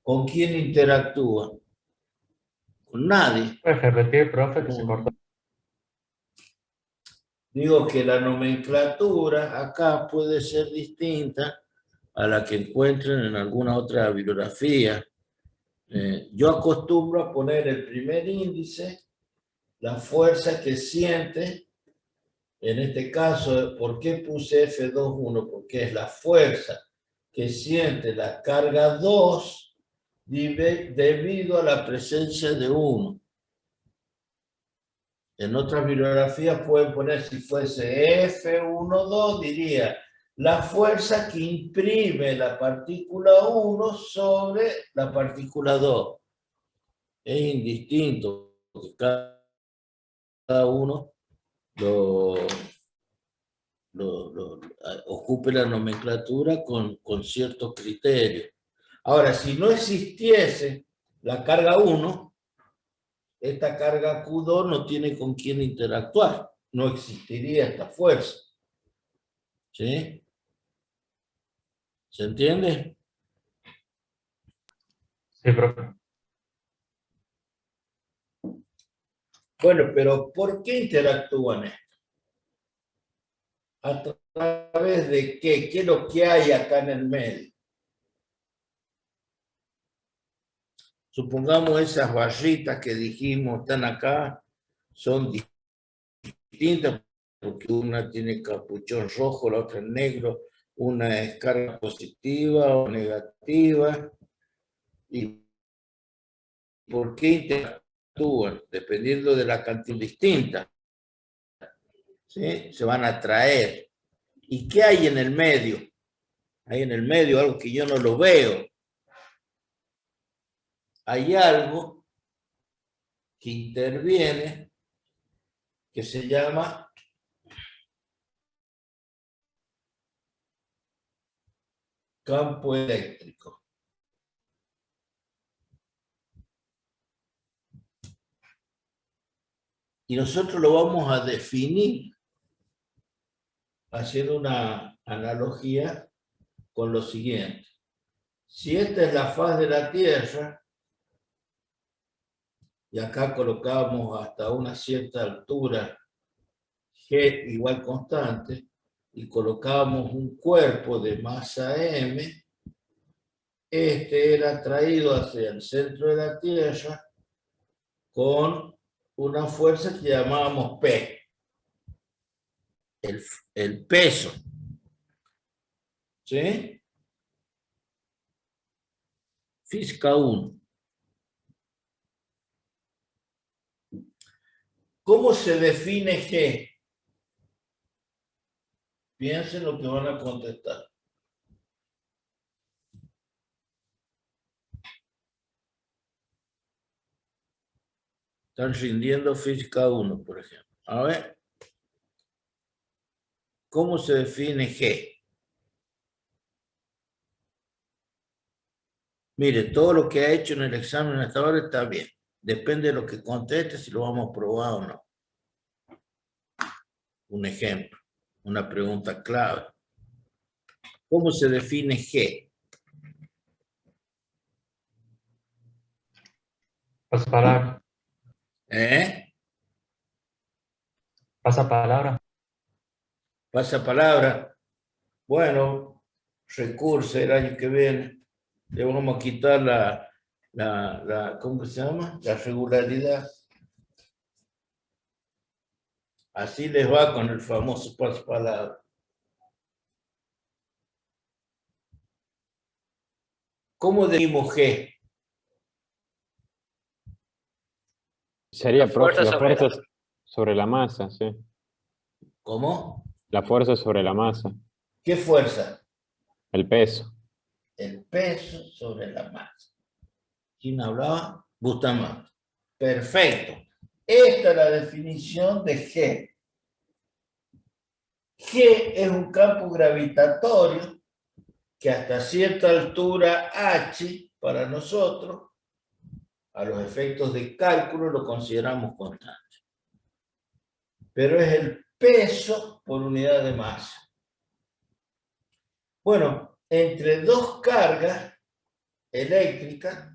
¿con quién interactúa? Con nadie. ¿Puedes repetir, profe, que se cortó? Digo que la nomenclatura acá puede ser distinta a la que encuentren en alguna otra bibliografía. Yo acostumbro a poner el primer índice, la fuerza que siente, en este caso, ¿por qué puse F2,1? Porque es la fuerza que siente la carga 2 debido a la presencia de 1. En otras bibliografías pueden poner, si fuese F1,2, diría la fuerza que imprime la partícula 1 sobre la partícula 2. Es indistinto, porque cada uno ocupe la nomenclatura con ciertos criterios. Ahora, si no existiese la carga 1, esta carga Q2 no tiene con quién interactuar, no existiría esta fuerza. ¿Sí? ¿Se entiende? Sí, profe. Bueno, pero ¿por qué interactúan esto? ¿A través de qué? ¿Qué es lo que hay acá en el medio? Supongamos esas barritas que dijimos están acá, son distintas porque una tiene capuchón rojo, la otra es negro, una es carga positiva o negativa. ¿Y por qué interactúan? Dependiendo de la cantidad distinta, ¿sí? Se van a atraer. ¿Y qué hay en el medio? Hay en el medio algo que yo no lo veo. Hay algo que interviene que se llama campo eléctrico. Y nosotros lo vamos a definir haciendo una analogía con lo siguiente. Si esta es la faz de la Tierra, y acá colocamos hasta una cierta altura G igual constante, y colocamos un cuerpo de masa M, este era traído hacia el centro de la Tierra con una fuerza que llamábamos P, el peso. ¿Sí? Física 1. ¿Cómo se define G? Piensen lo que van a contestar. Están rindiendo física 1, por ejemplo. A ver. ¿Cómo se define G? Mire, todo lo que ha hecho en el examen hasta ahora está bien. Depende de lo que conteste si lo vamos a probar o no. Un ejemplo, una pregunta clave. ¿Cómo se define G? Pasapalabra. Pasapalabra. Pasapalabra. Bueno, recurso el año que viene. Le vamos a quitar ¿cómo se llama? La regularidad. Así les va con el famoso pasapalabra. ¿Cómo decimos G? Sería La fuerza la sobre fuerza sobre la masa, sí. ¿Cómo? La fuerza sobre la masa. ¿Qué fuerza? El peso. El peso sobre la masa. ¿Quién hablaba? Bustamante. Perfecto. Esta es la definición de G. G es un campo gravitatorio que hasta cierta altura H, para nosotros, a los efectos de cálculo, lo consideramos constante. Pero es el peso por unidad de masa. Bueno, entre dos cargas eléctricas,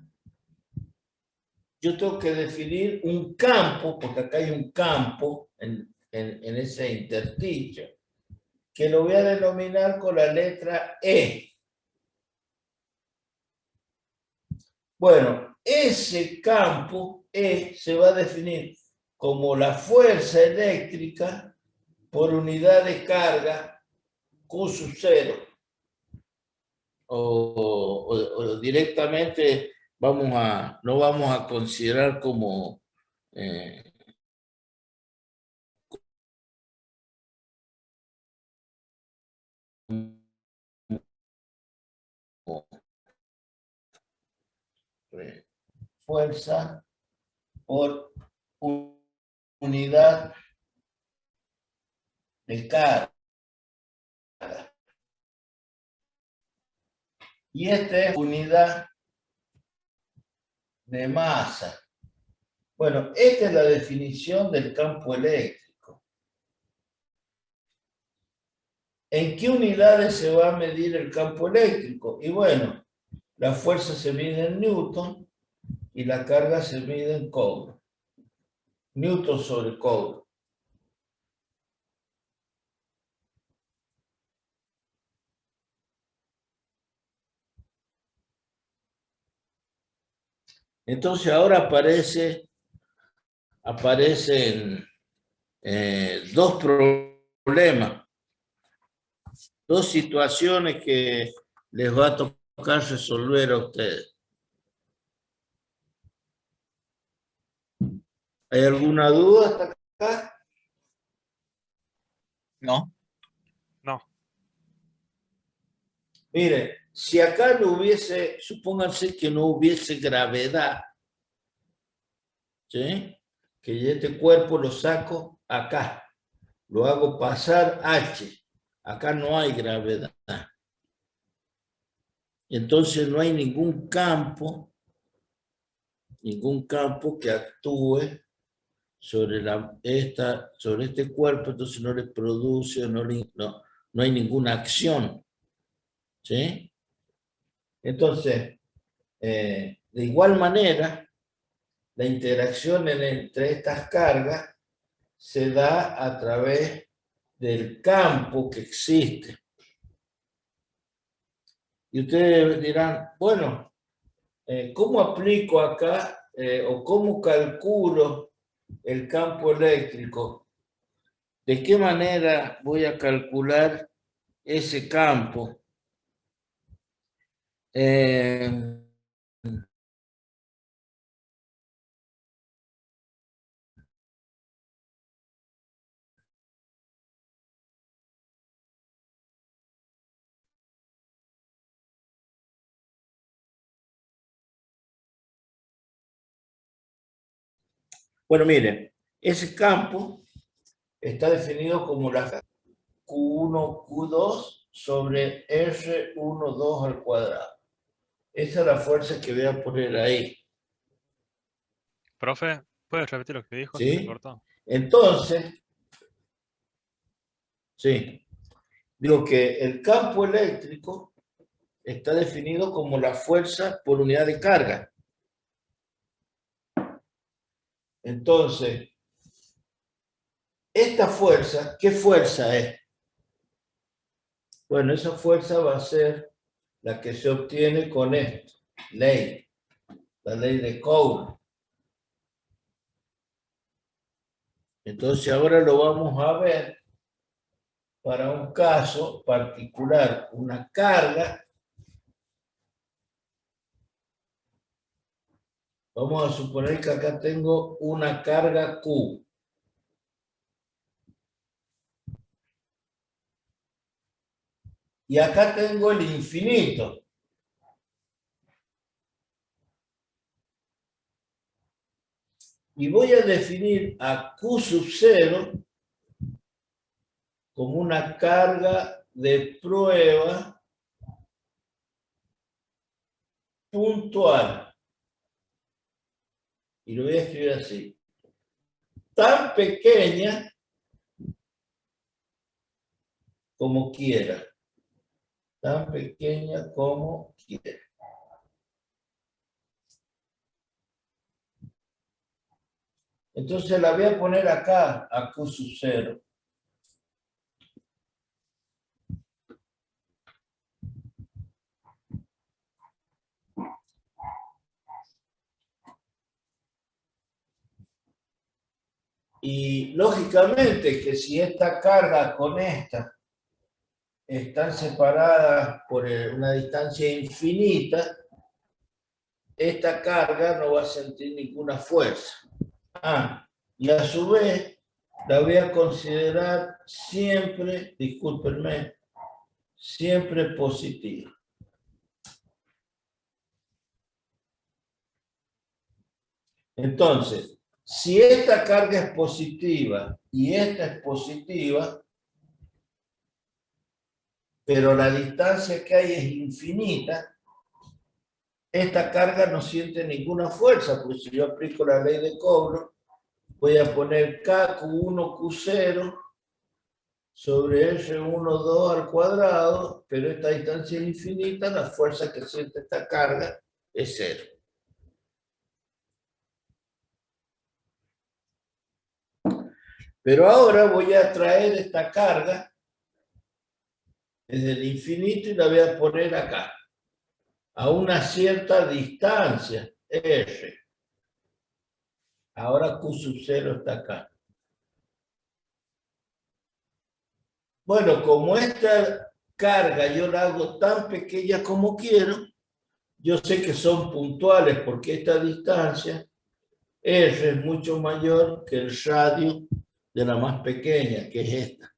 yo tengo que definir un campo, porque acá hay un campo en ese intersticio, que lo voy a denominar con la letra E. Bueno, ese campo E se va a definir como la fuerza eléctrica por unidad de carga Q sub 0. O directamente no vamos a considerar como fuerza por unidad de carga. Y esta es unidad de masa. Bueno, esta es la definición del campo eléctrico. ¿En qué unidades se va a medir el campo eléctrico? Y bueno, la fuerza se mide en Newton y la carga se mide en Coulomb. Newton sobre Coulomb. Entonces ahora aparecen dos problemas, dos situaciones que les va a tocar resolver a ustedes. ¿Hay alguna duda hasta acá? No. No. Mire, si acá no hubiese, supónganse que no hubiese gravedad, ¿sí? Que yo este cuerpo lo saco acá, lo hago pasar H, acá no hay gravedad. Entonces no hay ningún campo que actúe sobre, sobre este cuerpo, entonces no le produce, no hay ninguna acción. ¿Sí? Entonces, de igual manera, la interacción entre estas cargas se da a través del campo que existe. Y ustedes dirán, bueno, ¿cómo aplico acá o cómo calculo el campo eléctrico? ¿De qué manera voy a calcular ese campo? Bueno, miren, ese campo está definido como la Q1, Q2 sobre R12 al cuadrado. Esa es la fuerza que voy a poner ahí. Profe, ¿puedes repetir lo que dijo? Se me ¿Sí? cortó. Entonces, sí, digo que el campo eléctrico está definido como la fuerza por unidad de carga. Entonces, esta fuerza, ¿qué fuerza es? Bueno, esa fuerza va a ser la que se obtiene con esto, la ley de Coulomb. Entonces ahora lo vamos a ver para un caso particular, una carga. Vamos a suponer que acá tengo una carga Q. Y acá tengo el infinito. Y voy a definir a Q sub 0 como una carga de prueba puntual. Y lo voy a escribir así. Tan pequeña como quiera. Tan pequeña como quiera. Entonces la voy a poner acá, a Q sub 0. Y lógicamente que si esta carga con esta están separadas por una distancia infinita, esta carga no va a sentir ninguna fuerza. Y a su vez la voy a considerar siempre, discúlpenme, siempre positiva. Entonces, si esta carga es positiva y esta es positiva, pero la distancia que hay es infinita, esta carga no siente ninguna fuerza, porque si yo aplico la ley de Coulomb, voy a poner K Q1 Q0 sobre R1 2 al cuadrado, pero esta distancia es infinita, la fuerza que siente esta carga es 0. Pero ahora voy a traer esta carga desde el infinito y la voy a poner acá, a una cierta distancia, R. Ahora Q sub 0 está acá. Bueno, como esta carga yo la hago tan pequeña como quiero, yo sé que son puntuales porque esta distancia, R, es mucho mayor que el radio de la más pequeña, que es esta.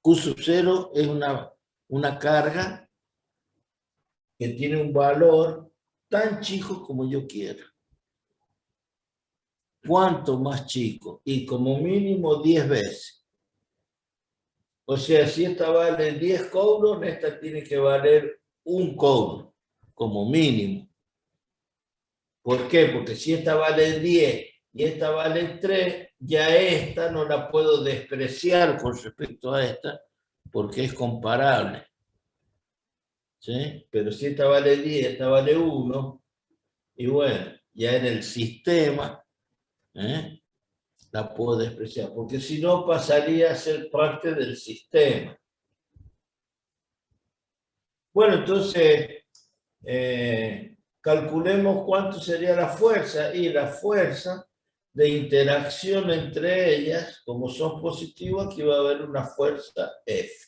Q sub 0 es una carga que tiene un valor tan chico como yo quiera. ¿Cuánto más chico? Y como mínimo 10 veces. O sea, si esta vale 10 Coulomb, esta tiene que valer 1 Coulomb, como mínimo. ¿Por qué? Porque si esta vale 10 y esta vale 3, ya esta no la puedo despreciar con respecto a esta, porque es comparable. ¿Sí? Pero si esta vale 10, esta vale 1, y bueno, ya en el sistema la puedo despreciar, porque si no pasaría a ser parte del sistema. Bueno, entonces calculemos cuánto sería la fuerza, y la fuerza de interacción entre ellas, como son positivas, aquí va a haber una fuerza F.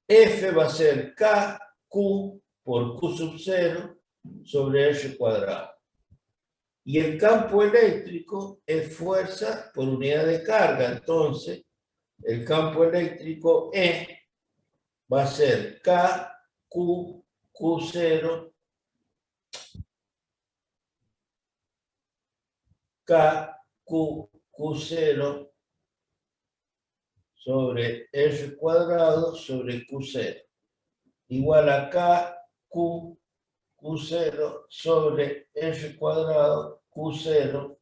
F va a ser KQ por Q sub 0 sobre R cuadrado. Y el campo eléctrico es fuerza por unidad de carga. Entonces, el campo eléctrico E va a ser KQ Q0 KQ Q0 sobre R cuadrado sobre Q0 igual a KQ Q0 sobre R cuadrado Q0,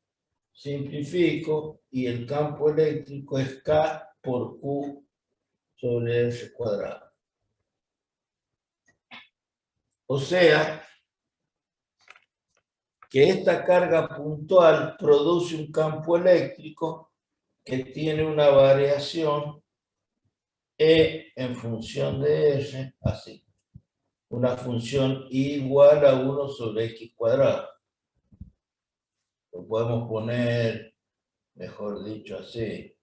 simplifico, y el campo eléctrico es K por Q sobre R cuadrado. O sea, que esta carga puntual produce un campo eléctrico que tiene una variación E en función de R, así. Una función igual a 1 sobre X cuadrado. Lo podemos poner, mejor dicho, así.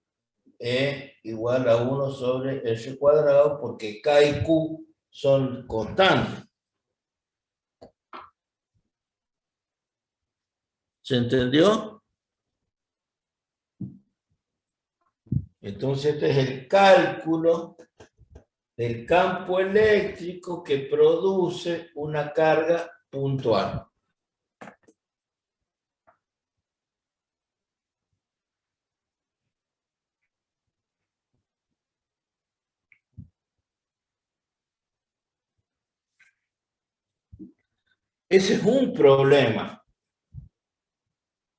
E igual a 1 sobre R cuadrado, porque K y Q son constantes. ¿Se entendió? Entonces este es el cálculo del campo eléctrico que produce una carga puntual. Ese es un problema.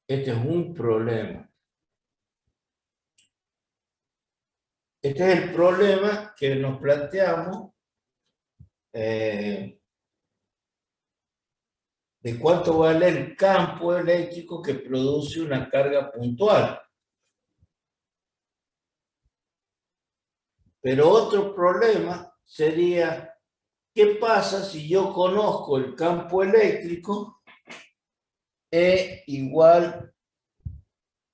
Este es un problema. Este es el problema que nos planteamos de cuánto vale el campo eléctrico que produce una carga puntual. Pero otro problema sería, ¿qué pasa si yo conozco el campo eléctrico E igual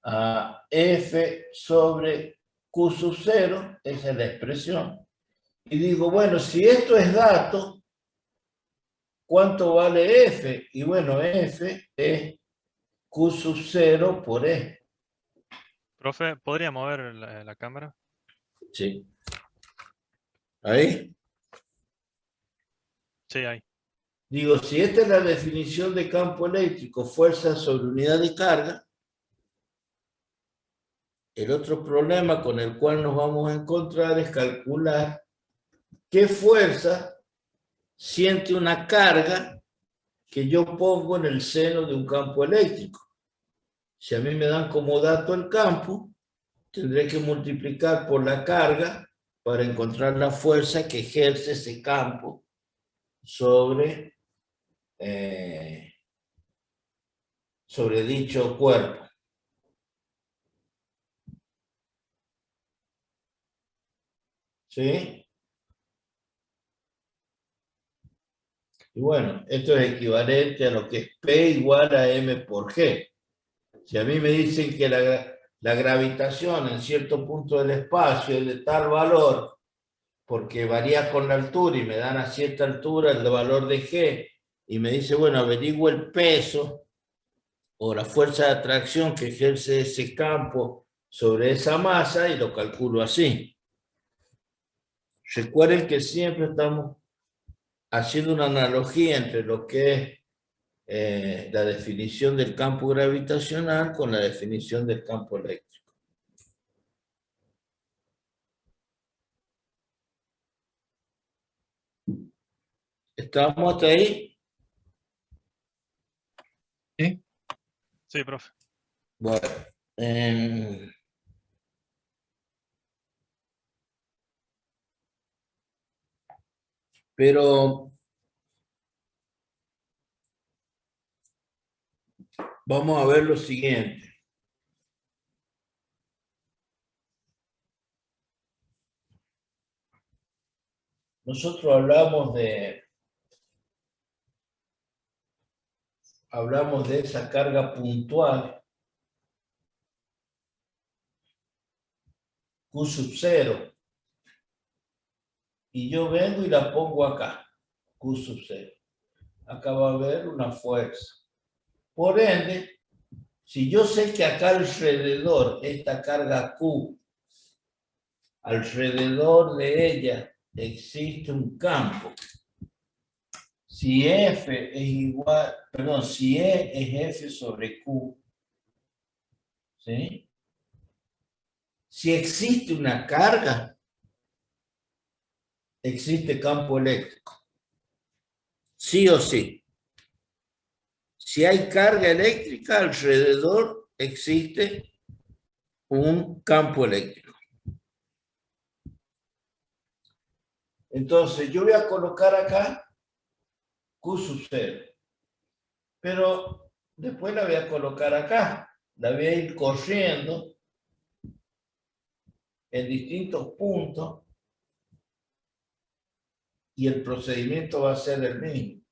a F sobre Q sub 0? Esa es la expresión. Y digo, bueno, si esto es dato, ¿cuánto vale F? Y bueno, F es Q sub 0 por E. Profe, ¿podría mover la cámara? Sí. ¿Ahí? Sí, ahí. Digo, si esta es la definición de campo eléctrico, fuerza sobre unidad de carga, el otro problema con el cual nos vamos a encontrar es calcular qué fuerza siente una carga que yo pongo en el seno de un campo eléctrico. Si a mí me dan como dato el campo, tendré que multiplicar por la carga para encontrar la fuerza que ejerce ese campo sobre dicho cuerpo. ¿Sí? Y bueno, esto es equivalente a lo que es P igual a M por G. Si a mí me dicen que la gravitación en cierto punto del espacio es de tal valor, porque varía con la altura y me dan a cierta altura el valor de G, y me dice, bueno, averiguo el peso o la fuerza de atracción que ejerce ese campo sobre esa masa y lo calculo así. Recuerden que siempre estamos haciendo una analogía entre lo que es la definición del campo gravitacional con la definición del campo eléctrico. ¿Estamos hasta ahí? ¿Sí? Sí, profe. Bueno. Pero vamos a ver lo siguiente. Nosotros hablamos de esa carga puntual Q sub 0 y yo vengo y la pongo acá, Q sub 0. Acá va a haber una fuerza. Por ende, si yo sé que acá alrededor, esta carga Q, alrededor de ella existe un campo, si F es igual, perdón, si E es F sobre Q, ¿sí? Si existe una carga, existe campo eléctrico. Sí o sí. Si hay carga eléctrica alrededor, existe un campo eléctrico. Entonces, yo voy a colocar acá Q sub 0. Pero después la voy a colocar acá. La voy a ir corriendo en distintos puntos y el procedimiento va a ser el mismo.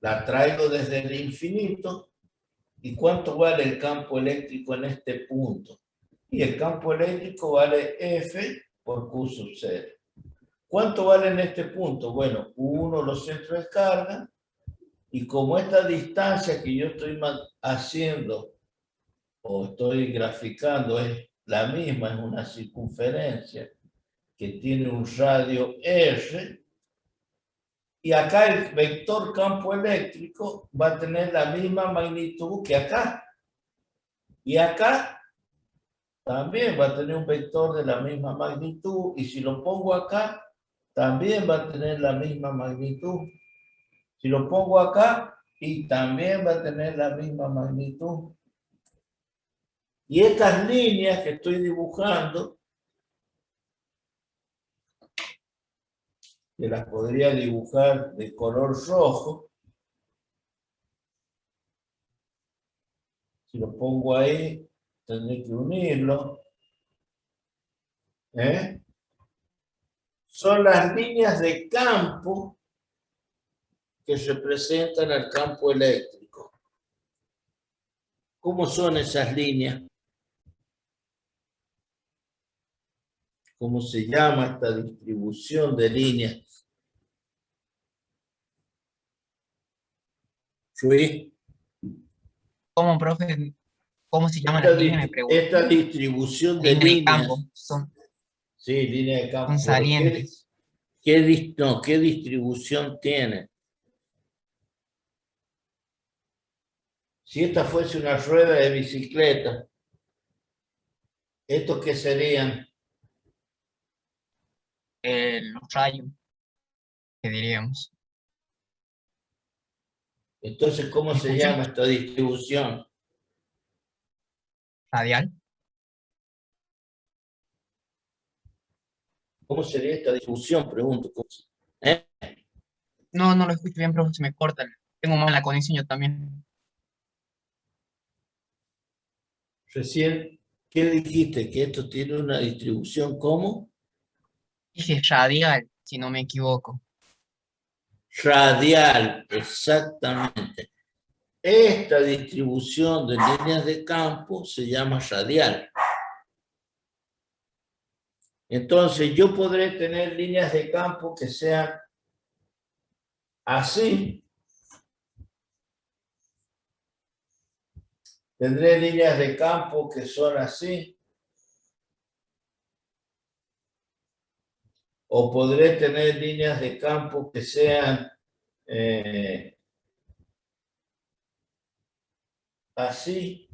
La traigo desde el infinito. ¿Y cuánto vale el campo eléctrico en este punto? Y el campo eléctrico vale F por Q sub 0. ¿Cuánto vale en este punto? Bueno, Q1 los centros de carga. Y como esta distancia que yo estoy haciendo o estoy graficando es la misma, es una circunferencia, que tiene un radio R, y acá el vector campo eléctrico va a tener la misma magnitud que acá. Y acá también va a tener un vector de la misma magnitud, y si lo pongo acá, también va a tener la misma magnitud. Si lo pongo acá, y también va a tener la misma magnitud. Y estas líneas que estoy dibujando, que las podría dibujar de color rojo, si lo pongo ahí, tendré que unirlo. Son las líneas de campo que representan al campo eléctrico. ¿Cómo son esas líneas? ¿Cómo se llama esta distribución de líneas? ¿Sí? ¿Cómo, profe? ¿Cómo se llaman las líneas? Me pregunto. Esta distribución de Líneas de líneas. campo. Son Sí, línea de campo. salientes. ¿Qué distribución tiene? Si esta fuese una rueda de bicicleta, ¿estos qué serían? Los rayos, que diríamos. Entonces, ¿cómo se llama esta distribución? Radial. ¿Cómo sería esta distribución? Pregunto. No, no lo escucho bien, profe, se me corta. Tengo mala conexión yo también. Recién, ¿qué dijiste? Que esto tiene una distribución ¿cómo? Dije radial, si no me equivoco. Radial, exactamente. Esta distribución de líneas de campo se llama radial. Entonces, yo podré tener líneas de campo que sean así. Tendré líneas de campo que son así. O podré tener líneas de campo que sean así.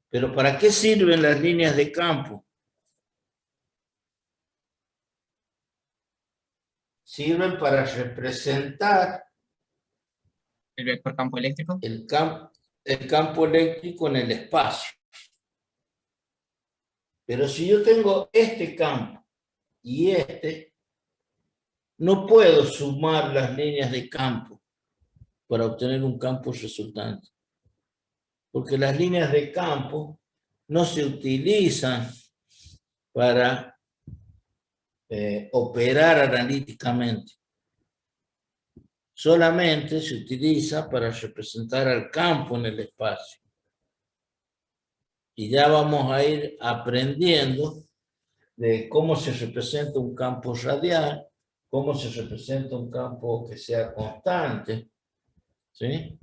Pero ¿para qué sirven las líneas de campo? Sirven para representar El vector campo eléctrico. el campo eléctrico en el espacio. Pero si yo tengo este campo y este, no puedo sumar las líneas de campo para obtener un campo resultante. Porque las líneas de campo no se utilizan para operar analíticamente. Solamente se utiliza para representar al campo en el espacio. Y ya vamos a ir aprendiendo de cómo se representa un campo radial, cómo se representa un campo que sea constante, ¿sí?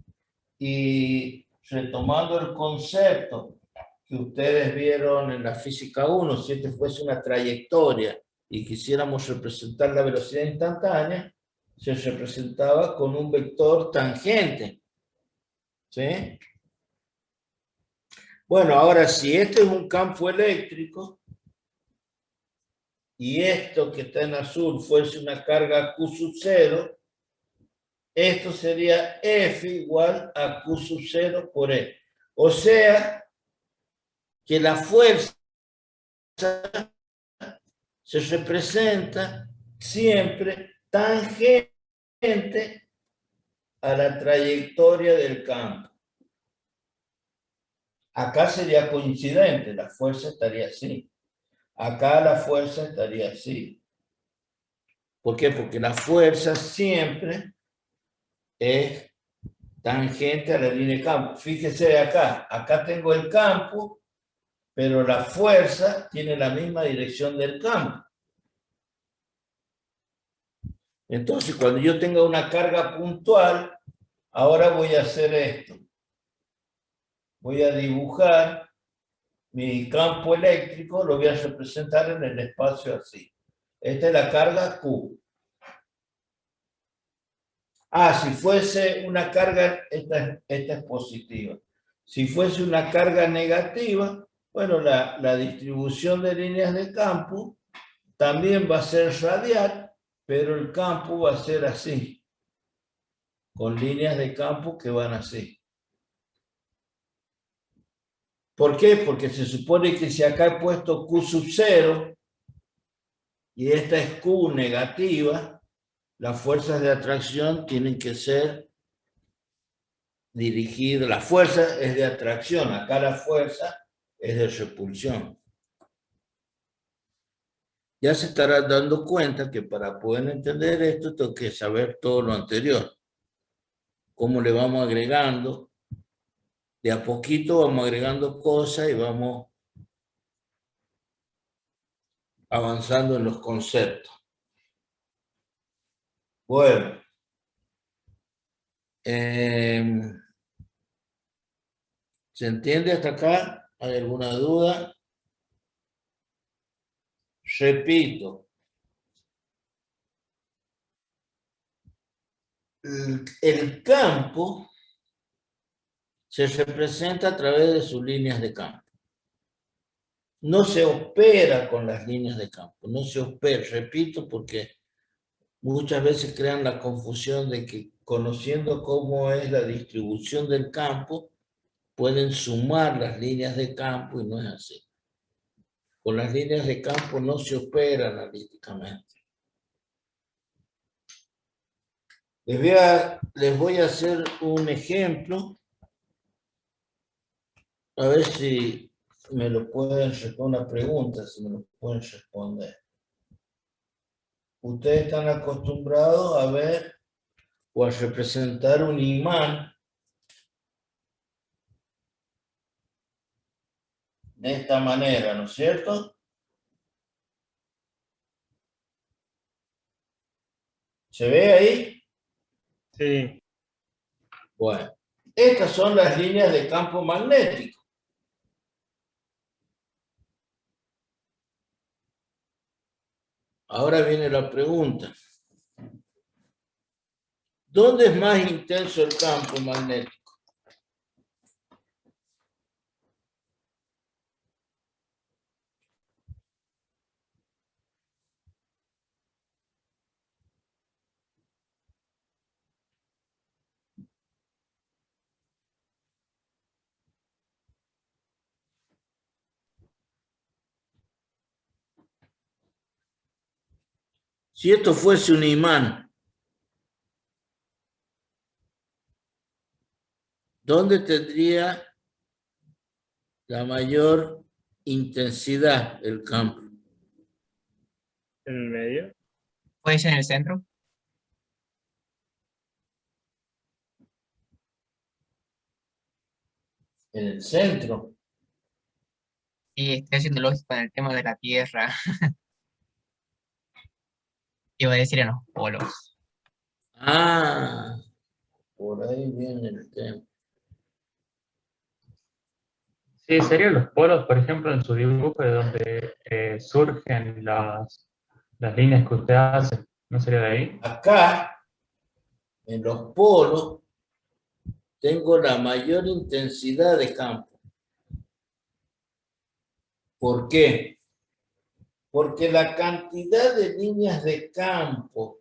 Y retomando el concepto que ustedes vieron en la física 1, si este fuese una trayectoria y quisiéramos representar la velocidad instantánea, se representaba con un vector tangente, ¿sí? Bueno, ahora si este es un campo eléctrico y esto que está en azul fuese una carga Q sub 0, esto sería F igual a Q sub 0 por E. O sea, que la fuerza se representa siempre tangente a la trayectoria del campo. Acá sería coincidente, la fuerza estaría así. Acá la fuerza estaría así. ¿Por qué? Porque la fuerza siempre es tangente a la línea de campo. Fíjese acá, acá tengo el campo, pero la fuerza tiene la misma dirección del campo. Entonces, cuando yo tenga una carga puntual, ahora voy a hacer esto. voy a dibujar mi campo eléctrico, lo voy a representar en el espacio así. Esta es la carga Q. Si fuese una carga, esta es positiva. Si fuese una carga negativa, bueno, la distribución de líneas de campo también va a ser radial, pero el campo va a ser así, con líneas de campo que van así. ¿Por qué? Porque se supone que si acá he puesto Q sub 0 y esta es Q negativa, las fuerzas de atracción tienen que ser dirigidas. La fuerza es de atracción, acá la fuerza es de repulsión. Ya se estará dando cuenta que para poder entender esto tengo que saber todo lo anterior. Cómo le vamos agregando. De a poquito vamos agregando cosas y vamos avanzando en los conceptos. Bueno. ¿Se entiende hasta acá? ¿Hay alguna duda? Repito. El campo se representa a través de sus líneas de campo. No se opera con las líneas de campo, no se opera, repito, porque muchas veces crean la confusión de que conociendo cómo es la distribución del campo, pueden sumar las líneas de campo y no es así. Con las líneas de campo no se opera analíticamente. Les voy a hacer un ejemplo. A ver si me lo pueden responder, una pregunta, si me lo pueden responder. Ustedes están acostumbrados a ver o a representar un imán de esta manera, ¿no es cierto? ¿Se ve ahí? Sí. Bueno, estas son las líneas de campo magnético. Ahora viene la pregunta. ¿Dónde es más intenso el campo magnético? Si esto fuese un imán, ¿dónde tendría la mayor intensidad el campo? En el medio. ¿Puede ser en el centro? En el centro. Sí, estoy haciendo lógica en el tema de la Tierra. Iba a decir en los polos. Por ahí viene el tema. Sí, serían los polos, por ejemplo, en su dibujo de donde surgen las líneas que usted hace. ¿No sería de ahí? Acá, en los polos, tengo la mayor intensidad de campo. ¿Por qué? Porque la cantidad de líneas de campo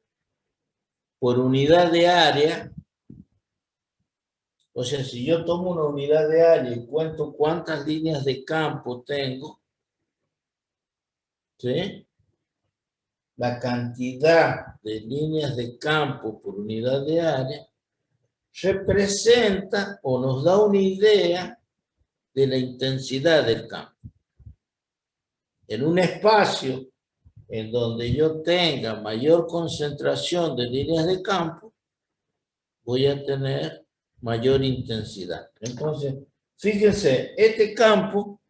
por unidad de área, o sea, si yo tomo una unidad de área y cuento cuántas líneas de campo tengo, ¿sí? La cantidad de líneas de campo por unidad de área representa o nos da una idea de la intensidad del campo. En un espacio en donde yo tenga mayor concentración de líneas de campo, voy a tener mayor intensidad. Entonces, fíjense, este campo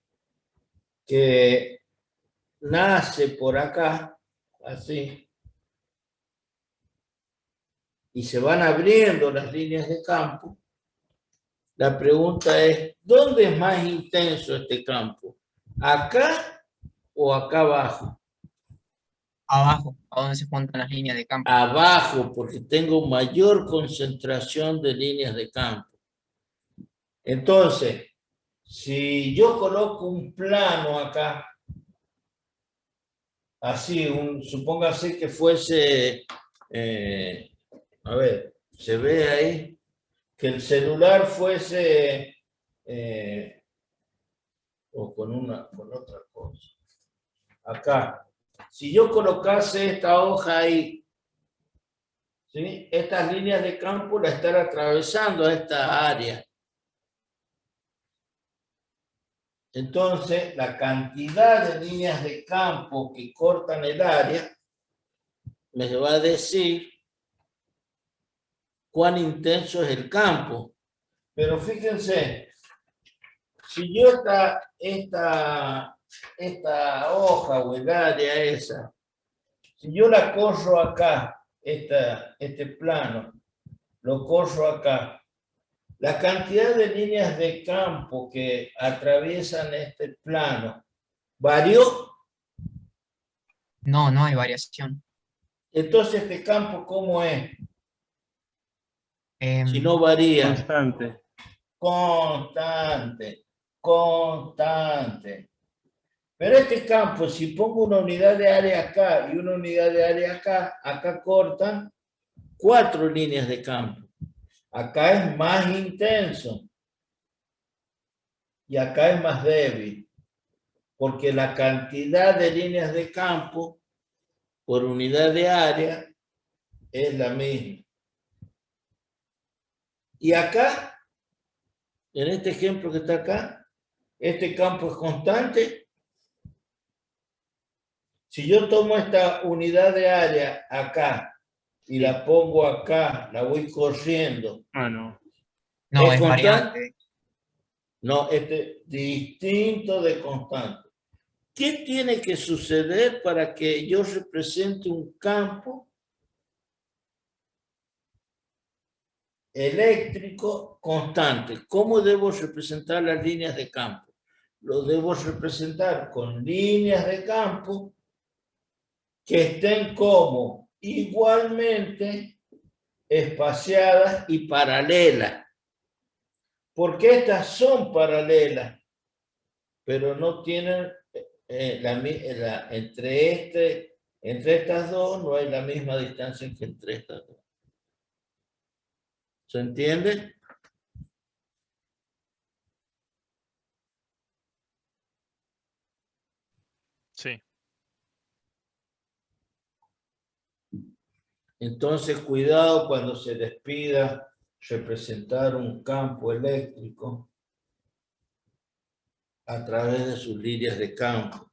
que nace por acá, así, y se van abriendo las líneas de campo, La pregunta es, ¿dónde es más intenso este campo? ¿Acá o acá abajo? Abajo, a donde se juntan las líneas de campo. Abajo, porque tengo mayor concentración de líneas de campo. Entonces, si yo coloco un plano acá, así, supóngase que fuese, a ver, se ve ahí, que el celular fuese, o con otra cosa, acá. Si yo colocase esta hoja ahí, ¿sí? Estas líneas de campo la están atravesando a esta área. Entonces, la cantidad de líneas de campo que cortan el área me va a decir cuán intenso es el campo. Pero fíjense, si yo esta hoja o el área esa, si yo la corro acá, este plano, lo corro acá, la cantidad de líneas de campo que atraviesan este plano varió. No, no hay variación. Entonces, ¿este campo cómo es? Em, Si no varía. Constante. Constante, constante. Pero este campo, si pongo una unidad de área acá y una unidad de área acá, acá cortan 4 líneas de campo. Acá es más intenso y acá es más débil, porque la cantidad de líneas de campo por unidad de área es la misma. Y acá, en este ejemplo que está acá, este campo es constante. Si yo tomo esta unidad de área acá y la pongo acá, la voy corriendo. Ah, no. no, ¿Es es constante? variante. No, este distinto de constante. ¿Qué tiene que suceder para que yo represente un campo eléctrico constante? ¿Cómo debo representar las líneas de campo? Lo debo representar con líneas de campo que estén como igualmente espaciadas y paralelas. Porque estas son paralelas, pero no tienen entre estas dos no hay la misma distancia que entre estas dos. ¿Se entiende? Sí. Entonces, cuidado cuando se les pida representar un campo eléctrico a través de sus líneas de campo.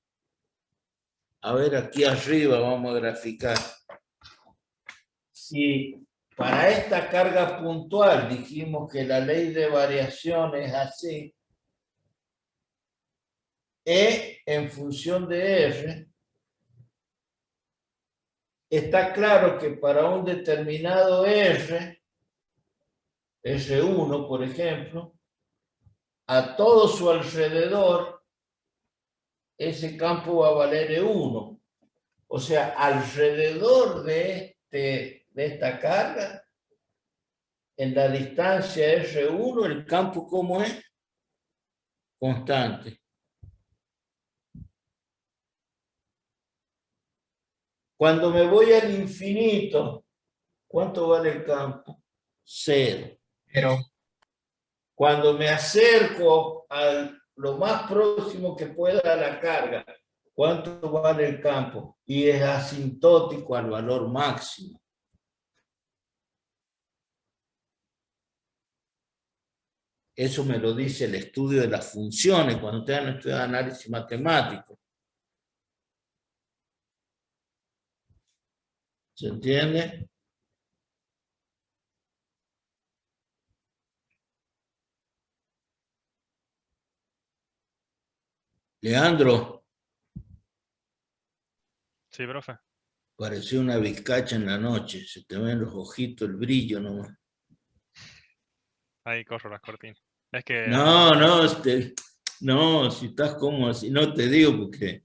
A ver, aquí arriba vamos a graficar. Si para esta carga puntual dijimos que la ley de variación es así, E en función de R, está claro que para un determinado R, R1 por ejemplo, a todo su alrededor, ese campo va a valer E1. O sea, alrededor de esta carga, en la distancia R1, el campo, ¿cómo es? Constante. Cuando me voy al infinito, ¿cuánto vale el campo? 0. Pero Cuando me acerco a lo más próximo que pueda a la carga, ¿cuánto vale el campo? Y es asintótico al valor máximo. Eso me lo dice el estudio de las funciones cuando ustedes han estudiado análisis matemático. ¿Se entiende? Leandro, Sí, profe. pareció una vizcacha en la noche. Se te ven los ojitos, el brillo nomás. Ahí corro las cortinas. Es que No, si estás como así, no te digo porque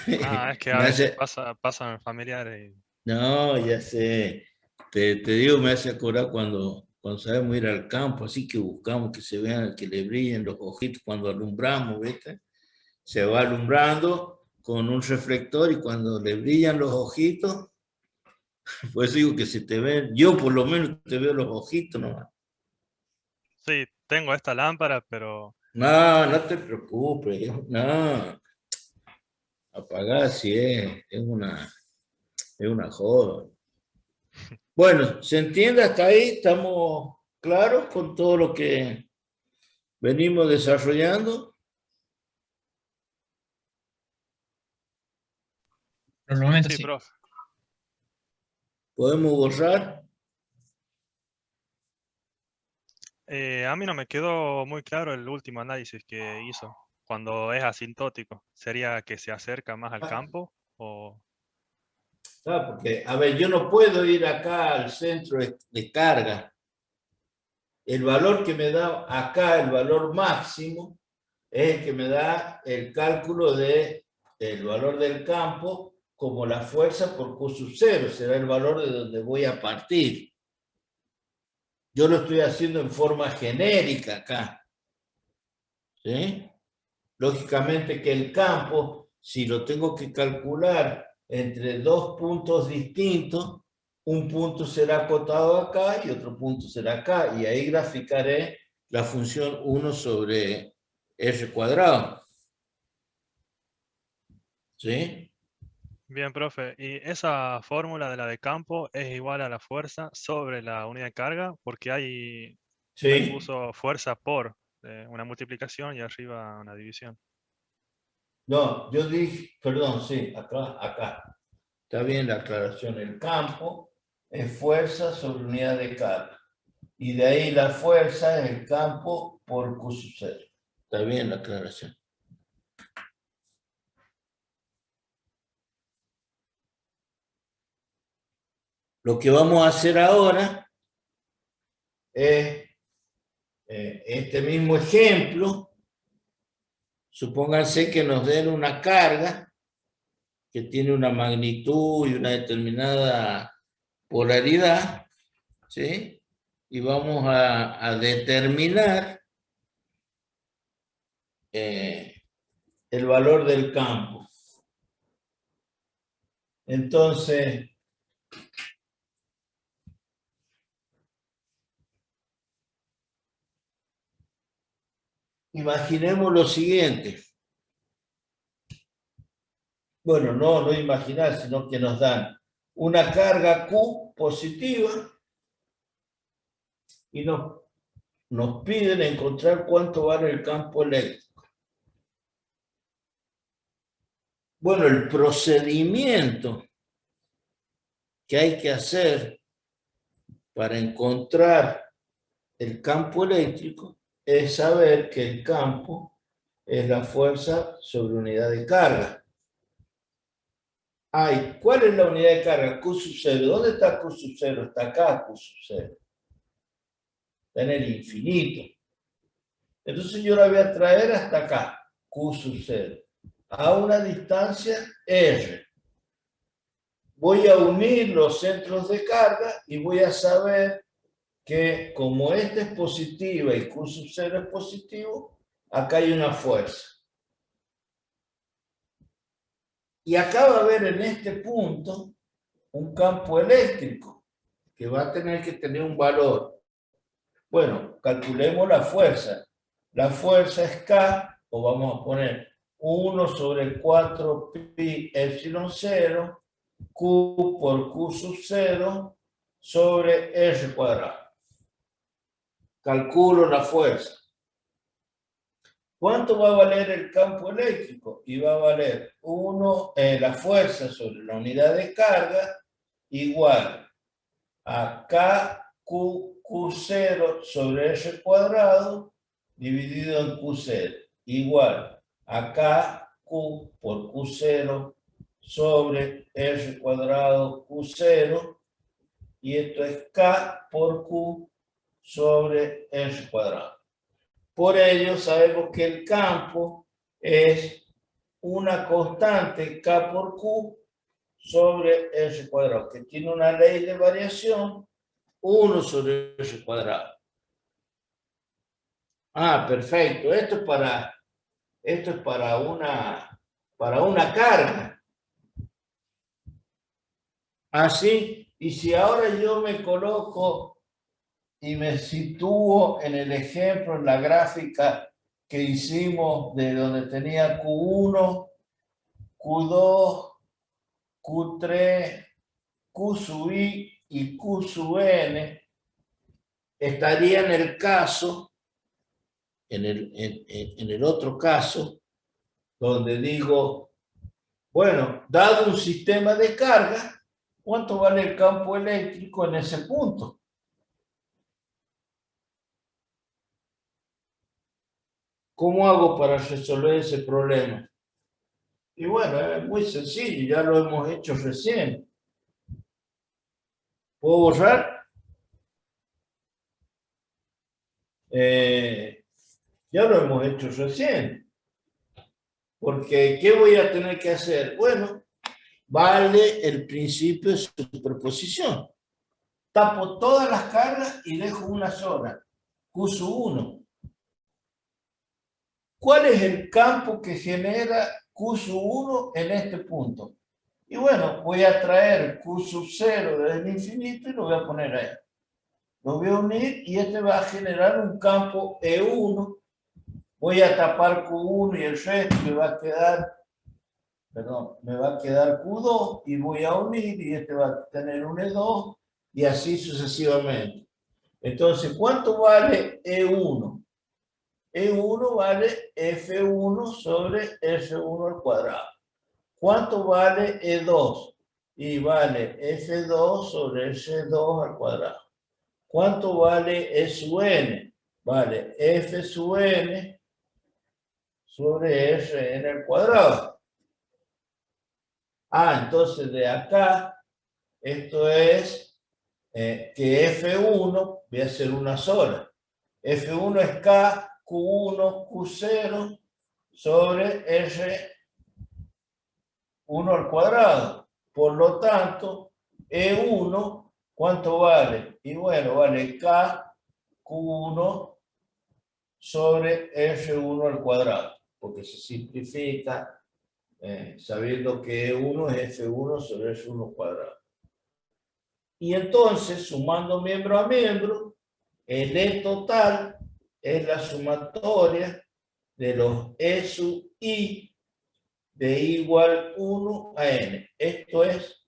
es que a me veces hace, pasan familiares. no, ya sé, te digo, me hace acordar cuando sabemos ir al campo, así que buscamos que se vean, que le brillen los ojitos cuando alumbramos, ¿viste? Se va alumbrando con un reflector y cuando le brillan los ojitos, pues digo que se te ven, yo por lo menos te veo los ojitos nomás. Sí, tengo esta lámpara, pero No, no te preocupes, no, apagar si es una joda. Bueno, ¿se entiende hasta ahí? ¿Estamos claros con todo lo que venimos desarrollando? Por el momento sí, sí. profe. ¿Podemos borrar? A mí no me quedó muy claro el último análisis que hizo. Cuando es asintótico, ¿sería que se acerca más al campo? O... Porque, a ver, yo no puedo ir acá al centro de carga. El valor que me da acá, el valor máximo, es el que me da el cálculo del valor del campo como la fuerza por Q sub 0, será el valor de donde voy a partir. Yo lo estoy haciendo en forma genérica acá. ¿Sí? Lógicamente que el campo, si lo tengo que calcular entre dos puntos distintos, un punto será acotado acá y otro punto será acá. Y ahí graficaré la función 1 sobre R cuadrado. ¿Sí? Bien, profe. ¿Y esa fórmula de la de campo es igual a la fuerza sobre la unidad de carga? Porque ahí Sí. puso fuerza por una multiplicación y arriba una división. No, yo dije, perdón, sí, acá. Está bien la aclaración. El campo es fuerza sobre unidad de carga. Y de ahí la fuerza es el campo por Q sub 0. Está bien la aclaración. Lo que vamos a hacer ahora es este mismo ejemplo. Supónganse que nos den una carga que tiene una magnitud y una determinada polaridad, ¿sí? Y vamos a determinar el valor del campo. Entonces, imaginemos lo siguiente. Bueno, no imaginar, sino que nos dan una carga Q positiva y nos piden encontrar cuánto vale el campo eléctrico. Bueno, el procedimiento que hay que hacer para encontrar el campo eléctrico es saber que el campo es la fuerza sobre unidad de carga. ¿Cuál es la unidad de carga? Q sub 0. ¿Dónde está Q sub 0? Está acá Q sub 0. Está en el infinito. Entonces yo la voy a traer hasta acá, Q sub 0, a una distancia R. Voy a unir los centros de carga y voy a saber que como esta es positiva y Q sub 0 es positivo, acá hay una fuerza. Y acá va a haber en este punto un campo eléctrico que va a tener que tener un valor. Bueno, calculemos la fuerza. La fuerza es K, o vamos a poner 1 sobre 4 pi epsilon 0, Q por Q sub 0 sobre R cuadrado. Calculo la fuerza. ¿Cuánto va a valer el campo eléctrico? Y va a valer la fuerza sobre la unidad de carga igual a Q0 sobre R cuadrado dividido en Q0 igual a KQ por Q0 sobre R cuadrado Q0 y esto es K por Q sobre R cuadrado. Por ello sabemos que el campo es una constante K por Q sobre R cuadrado, que tiene una ley de variación 1 sobre R cuadrado. Ah, perfecto. Esto es para una carga. Así, y si ahora yo me coloco y me sitúo en el ejemplo, en la gráfica que hicimos de donde tenía Q1, Q2, Q3, Q sub I y Q sub N, estaría en el caso, en el otro caso, donde digo, bueno, dado un sistema de carga, ¿cuánto vale el campo eléctrico en ese punto? ¿Cómo hago para resolver ese problema? Y bueno, es muy sencillo, ya lo hemos hecho recién. ¿Puedo borrar? Ya lo hemos hecho recién. Porque, ¿qué voy a tener que hacer? Bueno, vale el principio de superposición. Tapo todas las cargas y dejo una sola, Q sub 1. ¿Cuál es el campo que genera Q sub 1 en este punto? Y bueno, voy a traer Q sub 0 desde el infinito y lo voy a poner ahí. Lo voy a unir y este va a generar un campo E1. Voy a tapar Q1 y el resto me va a quedar, perdón, me va a quedar Q2 y voy a unir y este va a tener un E2 y así sucesivamente. Entonces, ¿cuánto vale E1? E1 vale F1 sobre S1 al cuadrado. ¿Cuánto vale E2? Y vale F2 sobre S2 al cuadrado. ¿Cuánto vale E sub n? Vale F sub n sobre Rn al cuadrado. Ah, entonces de acá, esto es que F1 voy a hacer una sola. F1 es K, Q1, Q0 sobre R1 al cuadrado. Por lo tanto, E1, ¿cuánto vale? Y bueno, vale K, Q1 sobre R1 al cuadrado, porque se simplifica sabiendo que E1 es F1 sobre S1 al cuadrado. Y entonces, sumando miembro a miembro, el E total es la sumatoria de los E sub I de I igual 1 a N. Esto es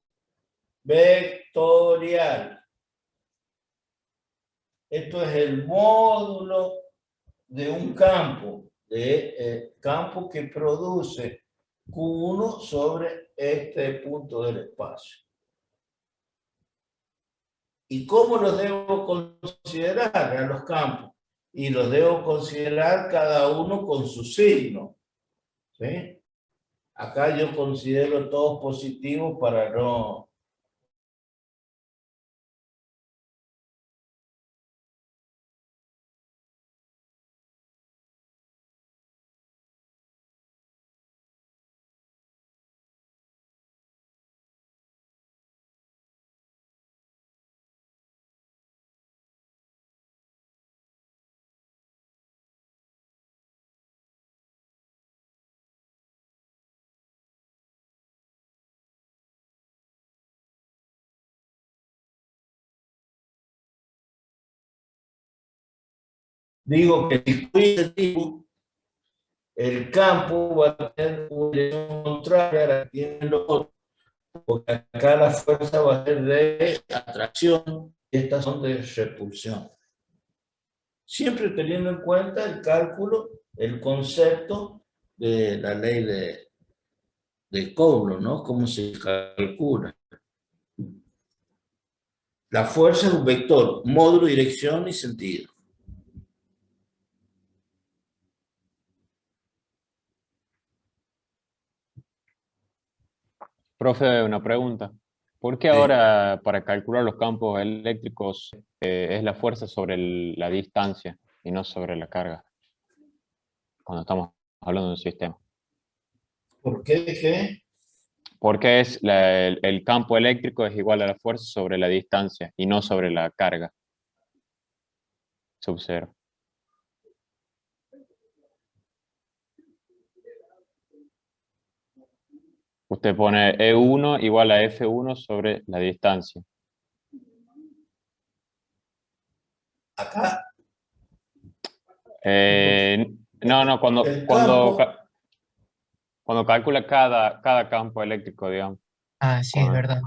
vectorial. Esto es el módulo de un campo, campo que produce Q1 sobre este punto del espacio. ¿Y cómo los debo considerar a los campos? Y los debo considerar cada uno con su signo. ¿Sí? Acá yo considero todos positivos para no... Digo que si positivo, el campo va a tener una dirección contraria a la que tiene el otro, porque acá la fuerza va a ser de atracción y estas son de repulsión. Siempre teniendo en cuenta el cálculo, el concepto de la ley de Coulomb, ¿no? Cómo se calcula. La fuerza es un vector, módulo, dirección y sentido. Profe, una pregunta. ¿Por qué Sí. ahora para calcular los campos eléctricos es la fuerza sobre la distancia y no sobre la carga? cuando estamos hablando de un sistema. ¿Por qué? ¿Qué? Porque el campo eléctrico es igual a la fuerza sobre la distancia y no sobre la carga sub cero. Usted pone E1 igual a F1 sobre la distancia. Acá. No, El campo. cuando calcula cada campo eléctrico, digamos. Ah, sí, es verdad.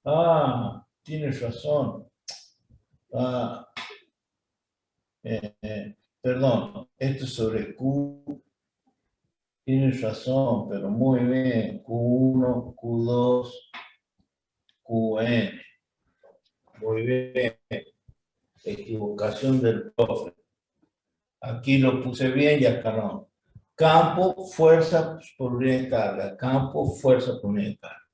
Ah, tienes razón. Ah, perdón, esto es sobre Q. Tienes razón, pero muy bien. Q1, Q2, Qn. Muy bien. Equivocación del profe. Aquí lo puse bien y acá no. Campo, fuerza por unidad de carga. Campo, fuerza por unidad de carga.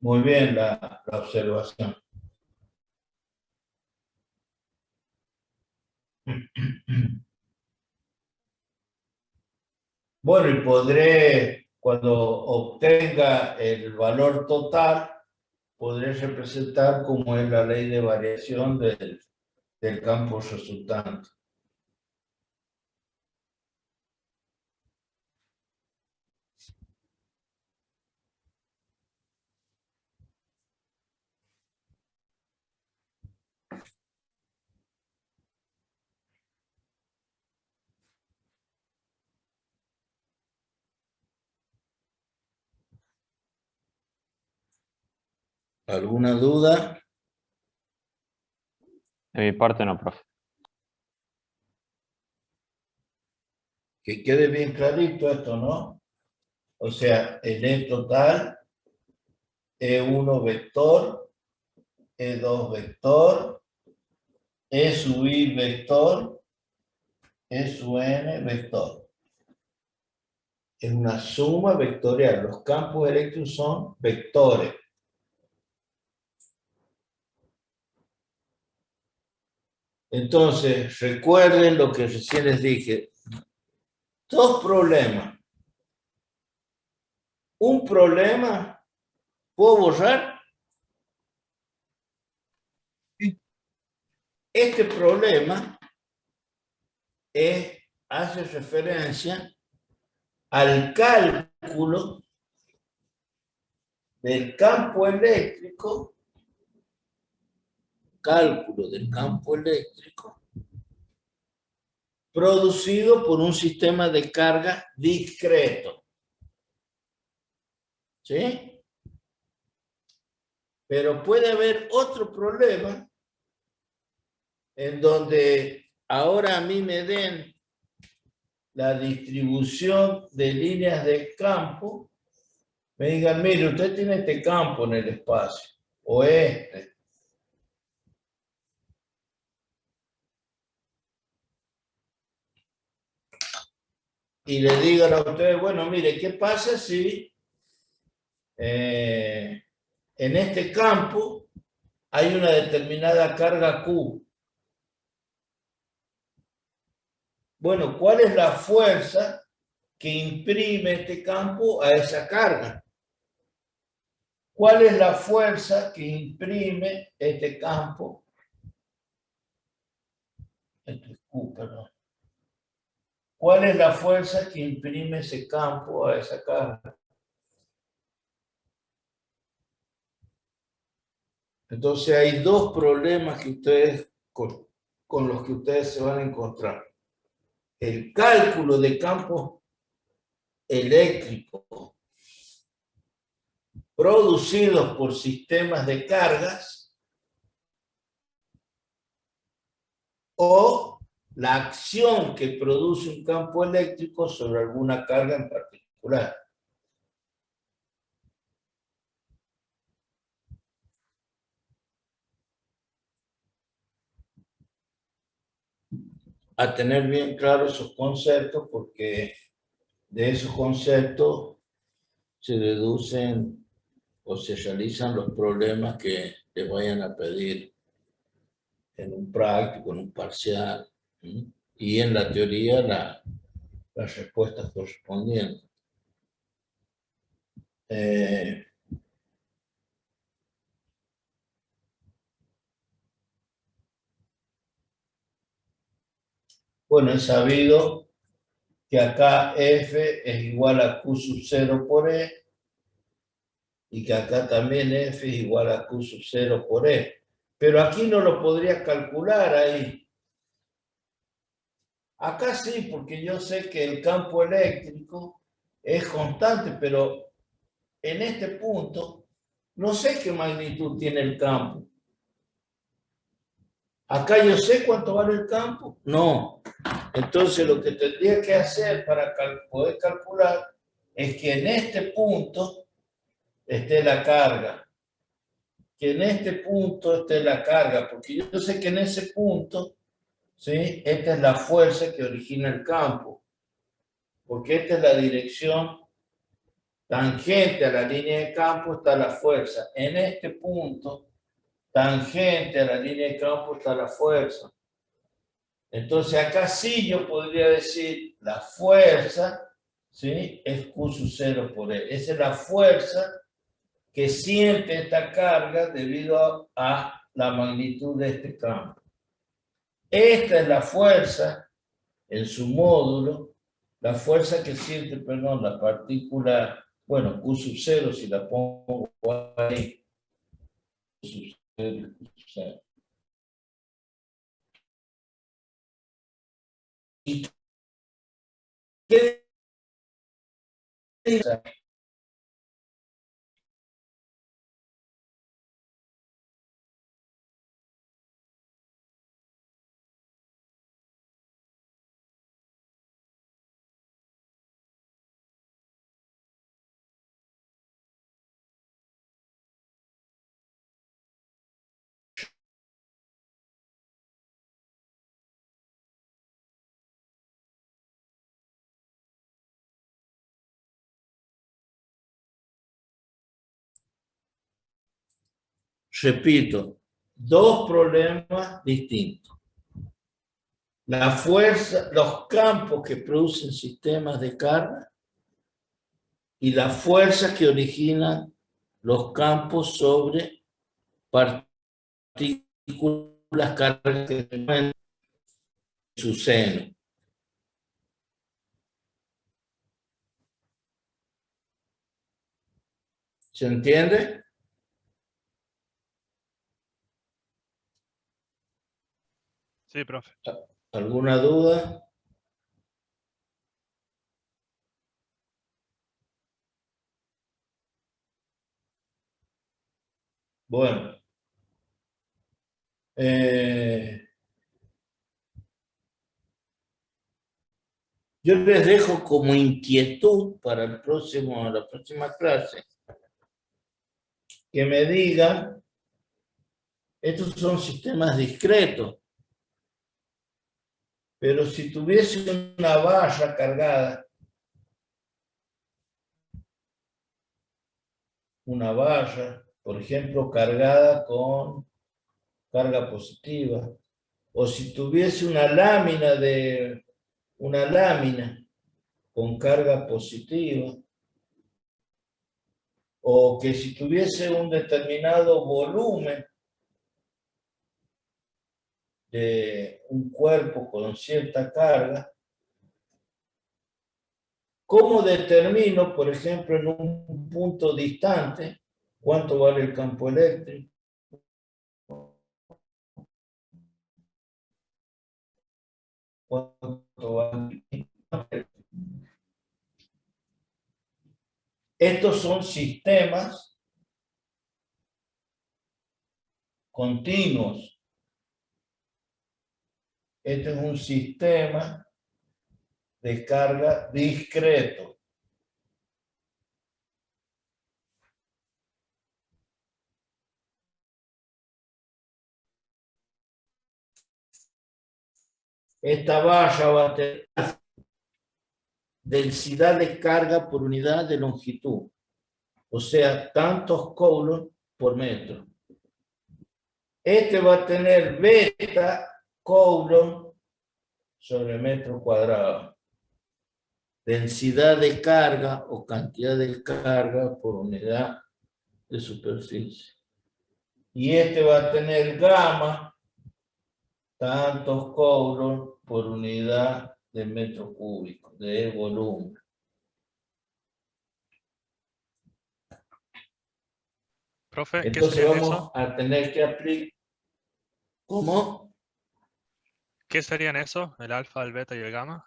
Muy bien la observación. Bueno, y podré, cuando obtenga el valor total, podré representar cómo es la ley de variación del campo resultante. ¿Alguna duda? De mi parte no, profe. Que quede bien clarito esto, ¿no? O sea, el E total, E1 vector, E2 vector, E sub I vector, E sub N vector. Es una suma vectorial. Los campos eléctricos son vectores. Entonces, recuerden lo que recién les dije. Dos problemas. Un problema, ¿puedo borrar? Este problema hace referencia al cálculo del campo eléctrico, producido por un sistema de carga discreto. ¿Sí? Pero puede haber otro problema en donde ahora a mí me den la distribución de líneas de campo, me digan, mire, usted tiene este campo en el espacio, o este. Y le digan a ustedes, bueno, mire, ¿qué pasa si en este campo hay una determinada carga Q? Bueno, ¿cuál es la fuerza que imprime este campo a esa carga? ¿Cuál es la fuerza que imprime este campo? Esto es Q, perdón. ¿Cuál es la fuerza que imprime ese campo a esa carga? Entonces hay dos problemas que ustedes, con los que ustedes se van a encontrar. El cálculo de campo eléctrico producidos por sistemas de cargas o la acción que produce un campo eléctrico sobre alguna carga en particular. A tener bien claros esos conceptos, porque de esos conceptos se deducen o se realizan los problemas que les vayan a pedir en un práctico, en un parcial, ¿sí? Y en la teoría las respuestas correspondientes. Bueno, es sabido que acá F es igual a Q sub 0 por E, y que acá también F es igual a Q sub 0 por E. Pero aquí no lo podría calcular ahí. Acá sí, porque yo sé que el campo eléctrico es constante, pero en este punto no sé qué magnitud tiene el campo. ¿Acá yo sé cuánto vale el campo? No. Entonces lo que tendría que hacer para poder calcular es que en este punto esté la carga. Que en este punto esté la carga, porque yo sé que en ese punto, ¿sí? Esta es la fuerza que origina el campo. Porque esta es la dirección tangente a la línea de campo, está la fuerza. En este punto, tangente a la línea de campo, está la fuerza. Entonces acá sí yo podría decir la fuerza, ¿sí? Es Q sub 0 por E. Esa es la fuerza que siente esta carga debido a la magnitud de este campo. Esta es la fuerza en su módulo, la fuerza que siente, perdón, la partícula, bueno, Q sub 0, si la pongo ahí, Q sub 0, Q sub 0. ¿Y qué dice? Repito, dos problemas distintos. La fuerza, los campos que producen sistemas de carga y la fuerza que originan los campos sobre partículas cargas que en su seno. ¿Se entiende? Sí, profe. ¿Alguna duda? Bueno. Yo les dejo como inquietud para la próxima clase que me digan, estos son sistemas discretos, pero si tuviese una barra cargada, una barra, por ejemplo, cargada con carga positiva, o si tuviese una lámina con carga positiva, o que si tuviese un determinado volumen de un cuerpo con cierta carga, ¿cómo determino, por ejemplo, en un punto distante, cuánto vale el campo eléctrico? ¿Cuánto vale? Estos son sistemas continuos. Este es un sistema de carga discreto. Esta barra va a tener densidad de carga por unidad de longitud, o sea, tantos coulombs por metro. Este va a tener beta Coulomb sobre metro cuadrado. Densidad de carga o cantidad de carga por unidad de superficie. Y este va a tener gamma, tantos Coulomb por unidad de metro cúbico, de volumen. Profe, ¿qué Entonces serían vamos eso? a tener que aplicar. ¿Cómo? ¿Qué serían eso? ¿El alfa, el beta y el gamma?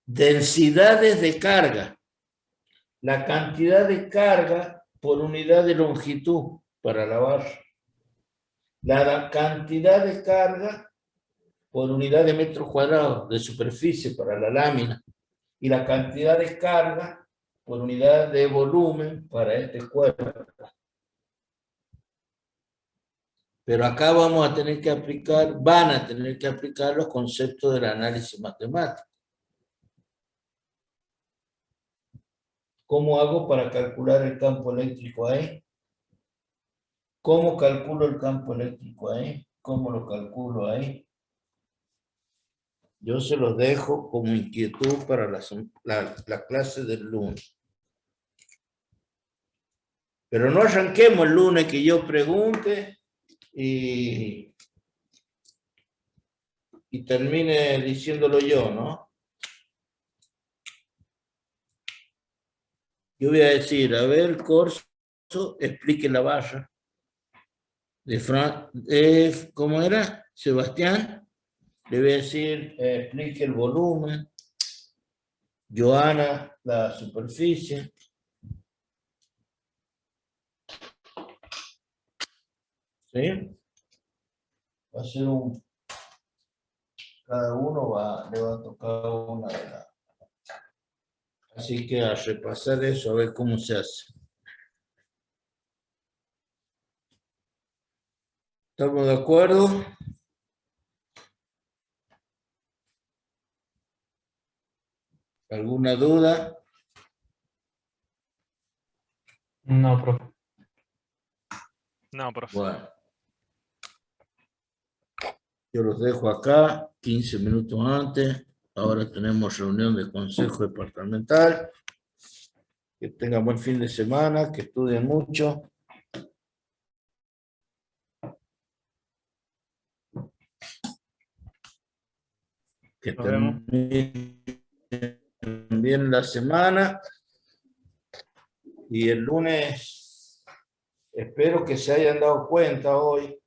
Densidades de carga. La cantidad de carga por unidad de longitud para la barra. La cantidad de carga por unidad de metros cuadrados de superficie para la lámina. Y la cantidad de carga por unidad de volumen para este cuerpo. Pero acá vamos a tener que aplicar, van a tener que aplicar los conceptos del análisis matemático. ¿Cómo hago para calcular el campo eléctrico ahí? ¿Cómo calculo el campo eléctrico ahí? ¿Cómo lo calculo ahí? Yo se los dejo como inquietud para la clase del lunes. Pero no arranquemos el lunes que yo pregunte y termine diciéndolo yo, ¿no? Yo voy a decir, a ver, Corso, explique la barra. ¿Cómo era? Sebastián, le voy a decir, explique el volumen. Joana, la superficie. ¿Sí? Va a ser cada uno le va a tocar una de las. Así que a repasar eso, a ver cómo se hace. ¿Estamos de acuerdo? ¿Alguna duda? No, profe. No, profe. Bueno. Yo los dejo acá, 15 minutos antes. Ahora tenemos reunión de consejo departamental. Que tengan buen fin de semana, que estudien mucho. Que Nos vemos. terminen bien la semana. Y el lunes espero que se hayan dado cuenta hoy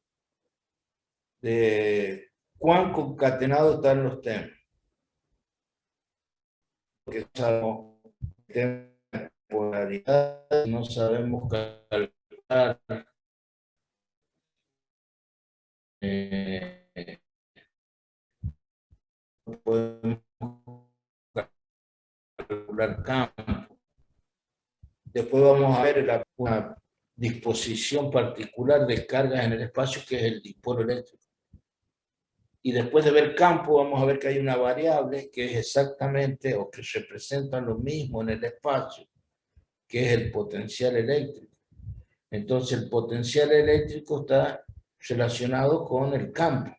de cuán concatenados están los temas. Porque sabemos polaridad, no sabemos calcular no podemos calcular campo. Después vamos a ver una disposición particular de cargas en el espacio que es el dipolo eléctrico. Y después de ver campo vamos a ver que hay una variable que es exactamente o que representa lo mismo en el espacio, que es el potencial eléctrico. Entonces el potencial eléctrico está relacionado con el campo.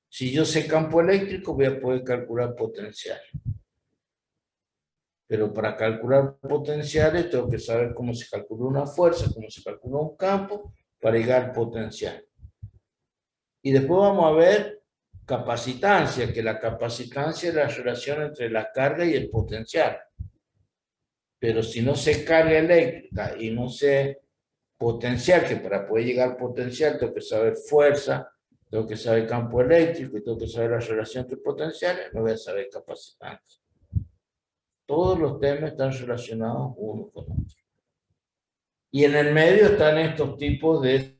Si yo sé campo eléctrico voy a poder calcular potencial. Pero para calcular potenciales tengo que saber cómo se calcula una fuerza, cómo se calcula un campo para llegar al potencial. Y después vamos a ver capacitancia, que la capacitancia es la relación entre la carga y el potencial. Pero si no sé carga eléctrica y no sé potencial, que para poder llegar al potencial tengo que saber fuerza, tengo que saber campo eléctrico y tengo que saber la relación entre potenciales, no voy a saber capacitancia. Todos los temas están relacionados uno con otro. Y en el medio están estos tipos de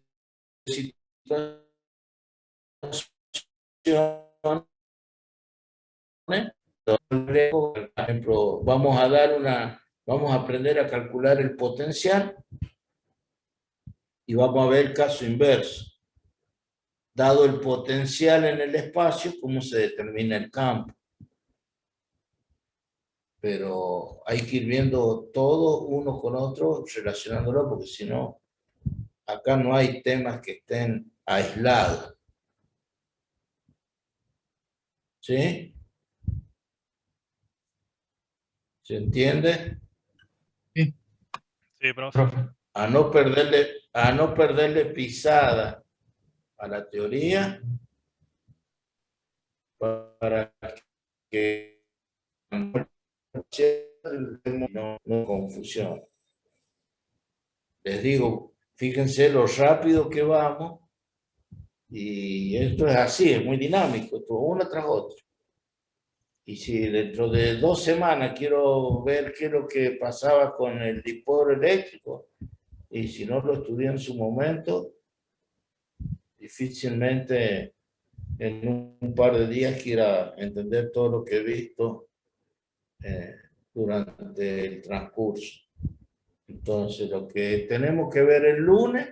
situaciones. Por ejemplo, vamos a aprender a calcular el potencial y vamos a ver el caso inverso. Dado el potencial en el espacio, ¿cómo se determina el campo? Pero hay que ir viendo todo uno con otro, relacionándolo, porque si no, acá no hay temas que estén aislados. ¿Sí? ¿Se entiende? Sí, profe. Profe. A no perderle pisada a la teoría para que no confusión. Les digo, fíjense lo rápido que vamos y esto es así, es muy dinámico, esto una tras otra. Y si dentro de 2 semanas quiero ver qué es lo que pasaba con el dipolo eléctrico, y si no lo estudié en su momento, difícilmente en un par de días quiera entender todo lo que he visto durante el transcurso. Entonces, lo que tenemos que ver el lunes,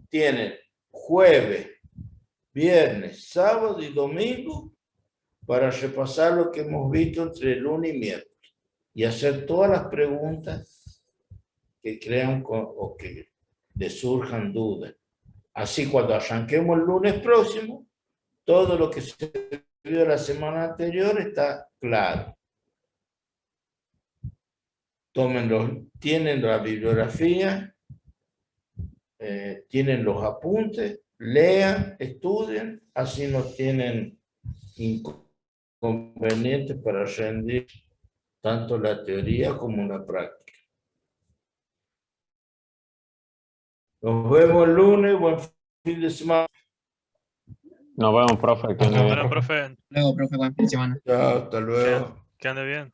tienen jueves, viernes, sábado y domingo para repasar lo que hemos visto entre lunes y miércoles y hacer todas las preguntas que crean o que les surjan dudas. Así, cuando arranquemos el lunes próximo, todo lo que se vio la semana anterior está claro. Tienen la bibliografía, tienen los apuntes, lean, estudien, así no tienen inconvenientes para rendir tanto la teoría como la práctica. Nos vemos el lunes, buen fin de semana. Nos vemos, profe. Que ande bien. Bueno, profe, Luego, profe, buen fin de semana. Chao, hasta luego. que ande bien.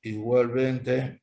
Igualmente.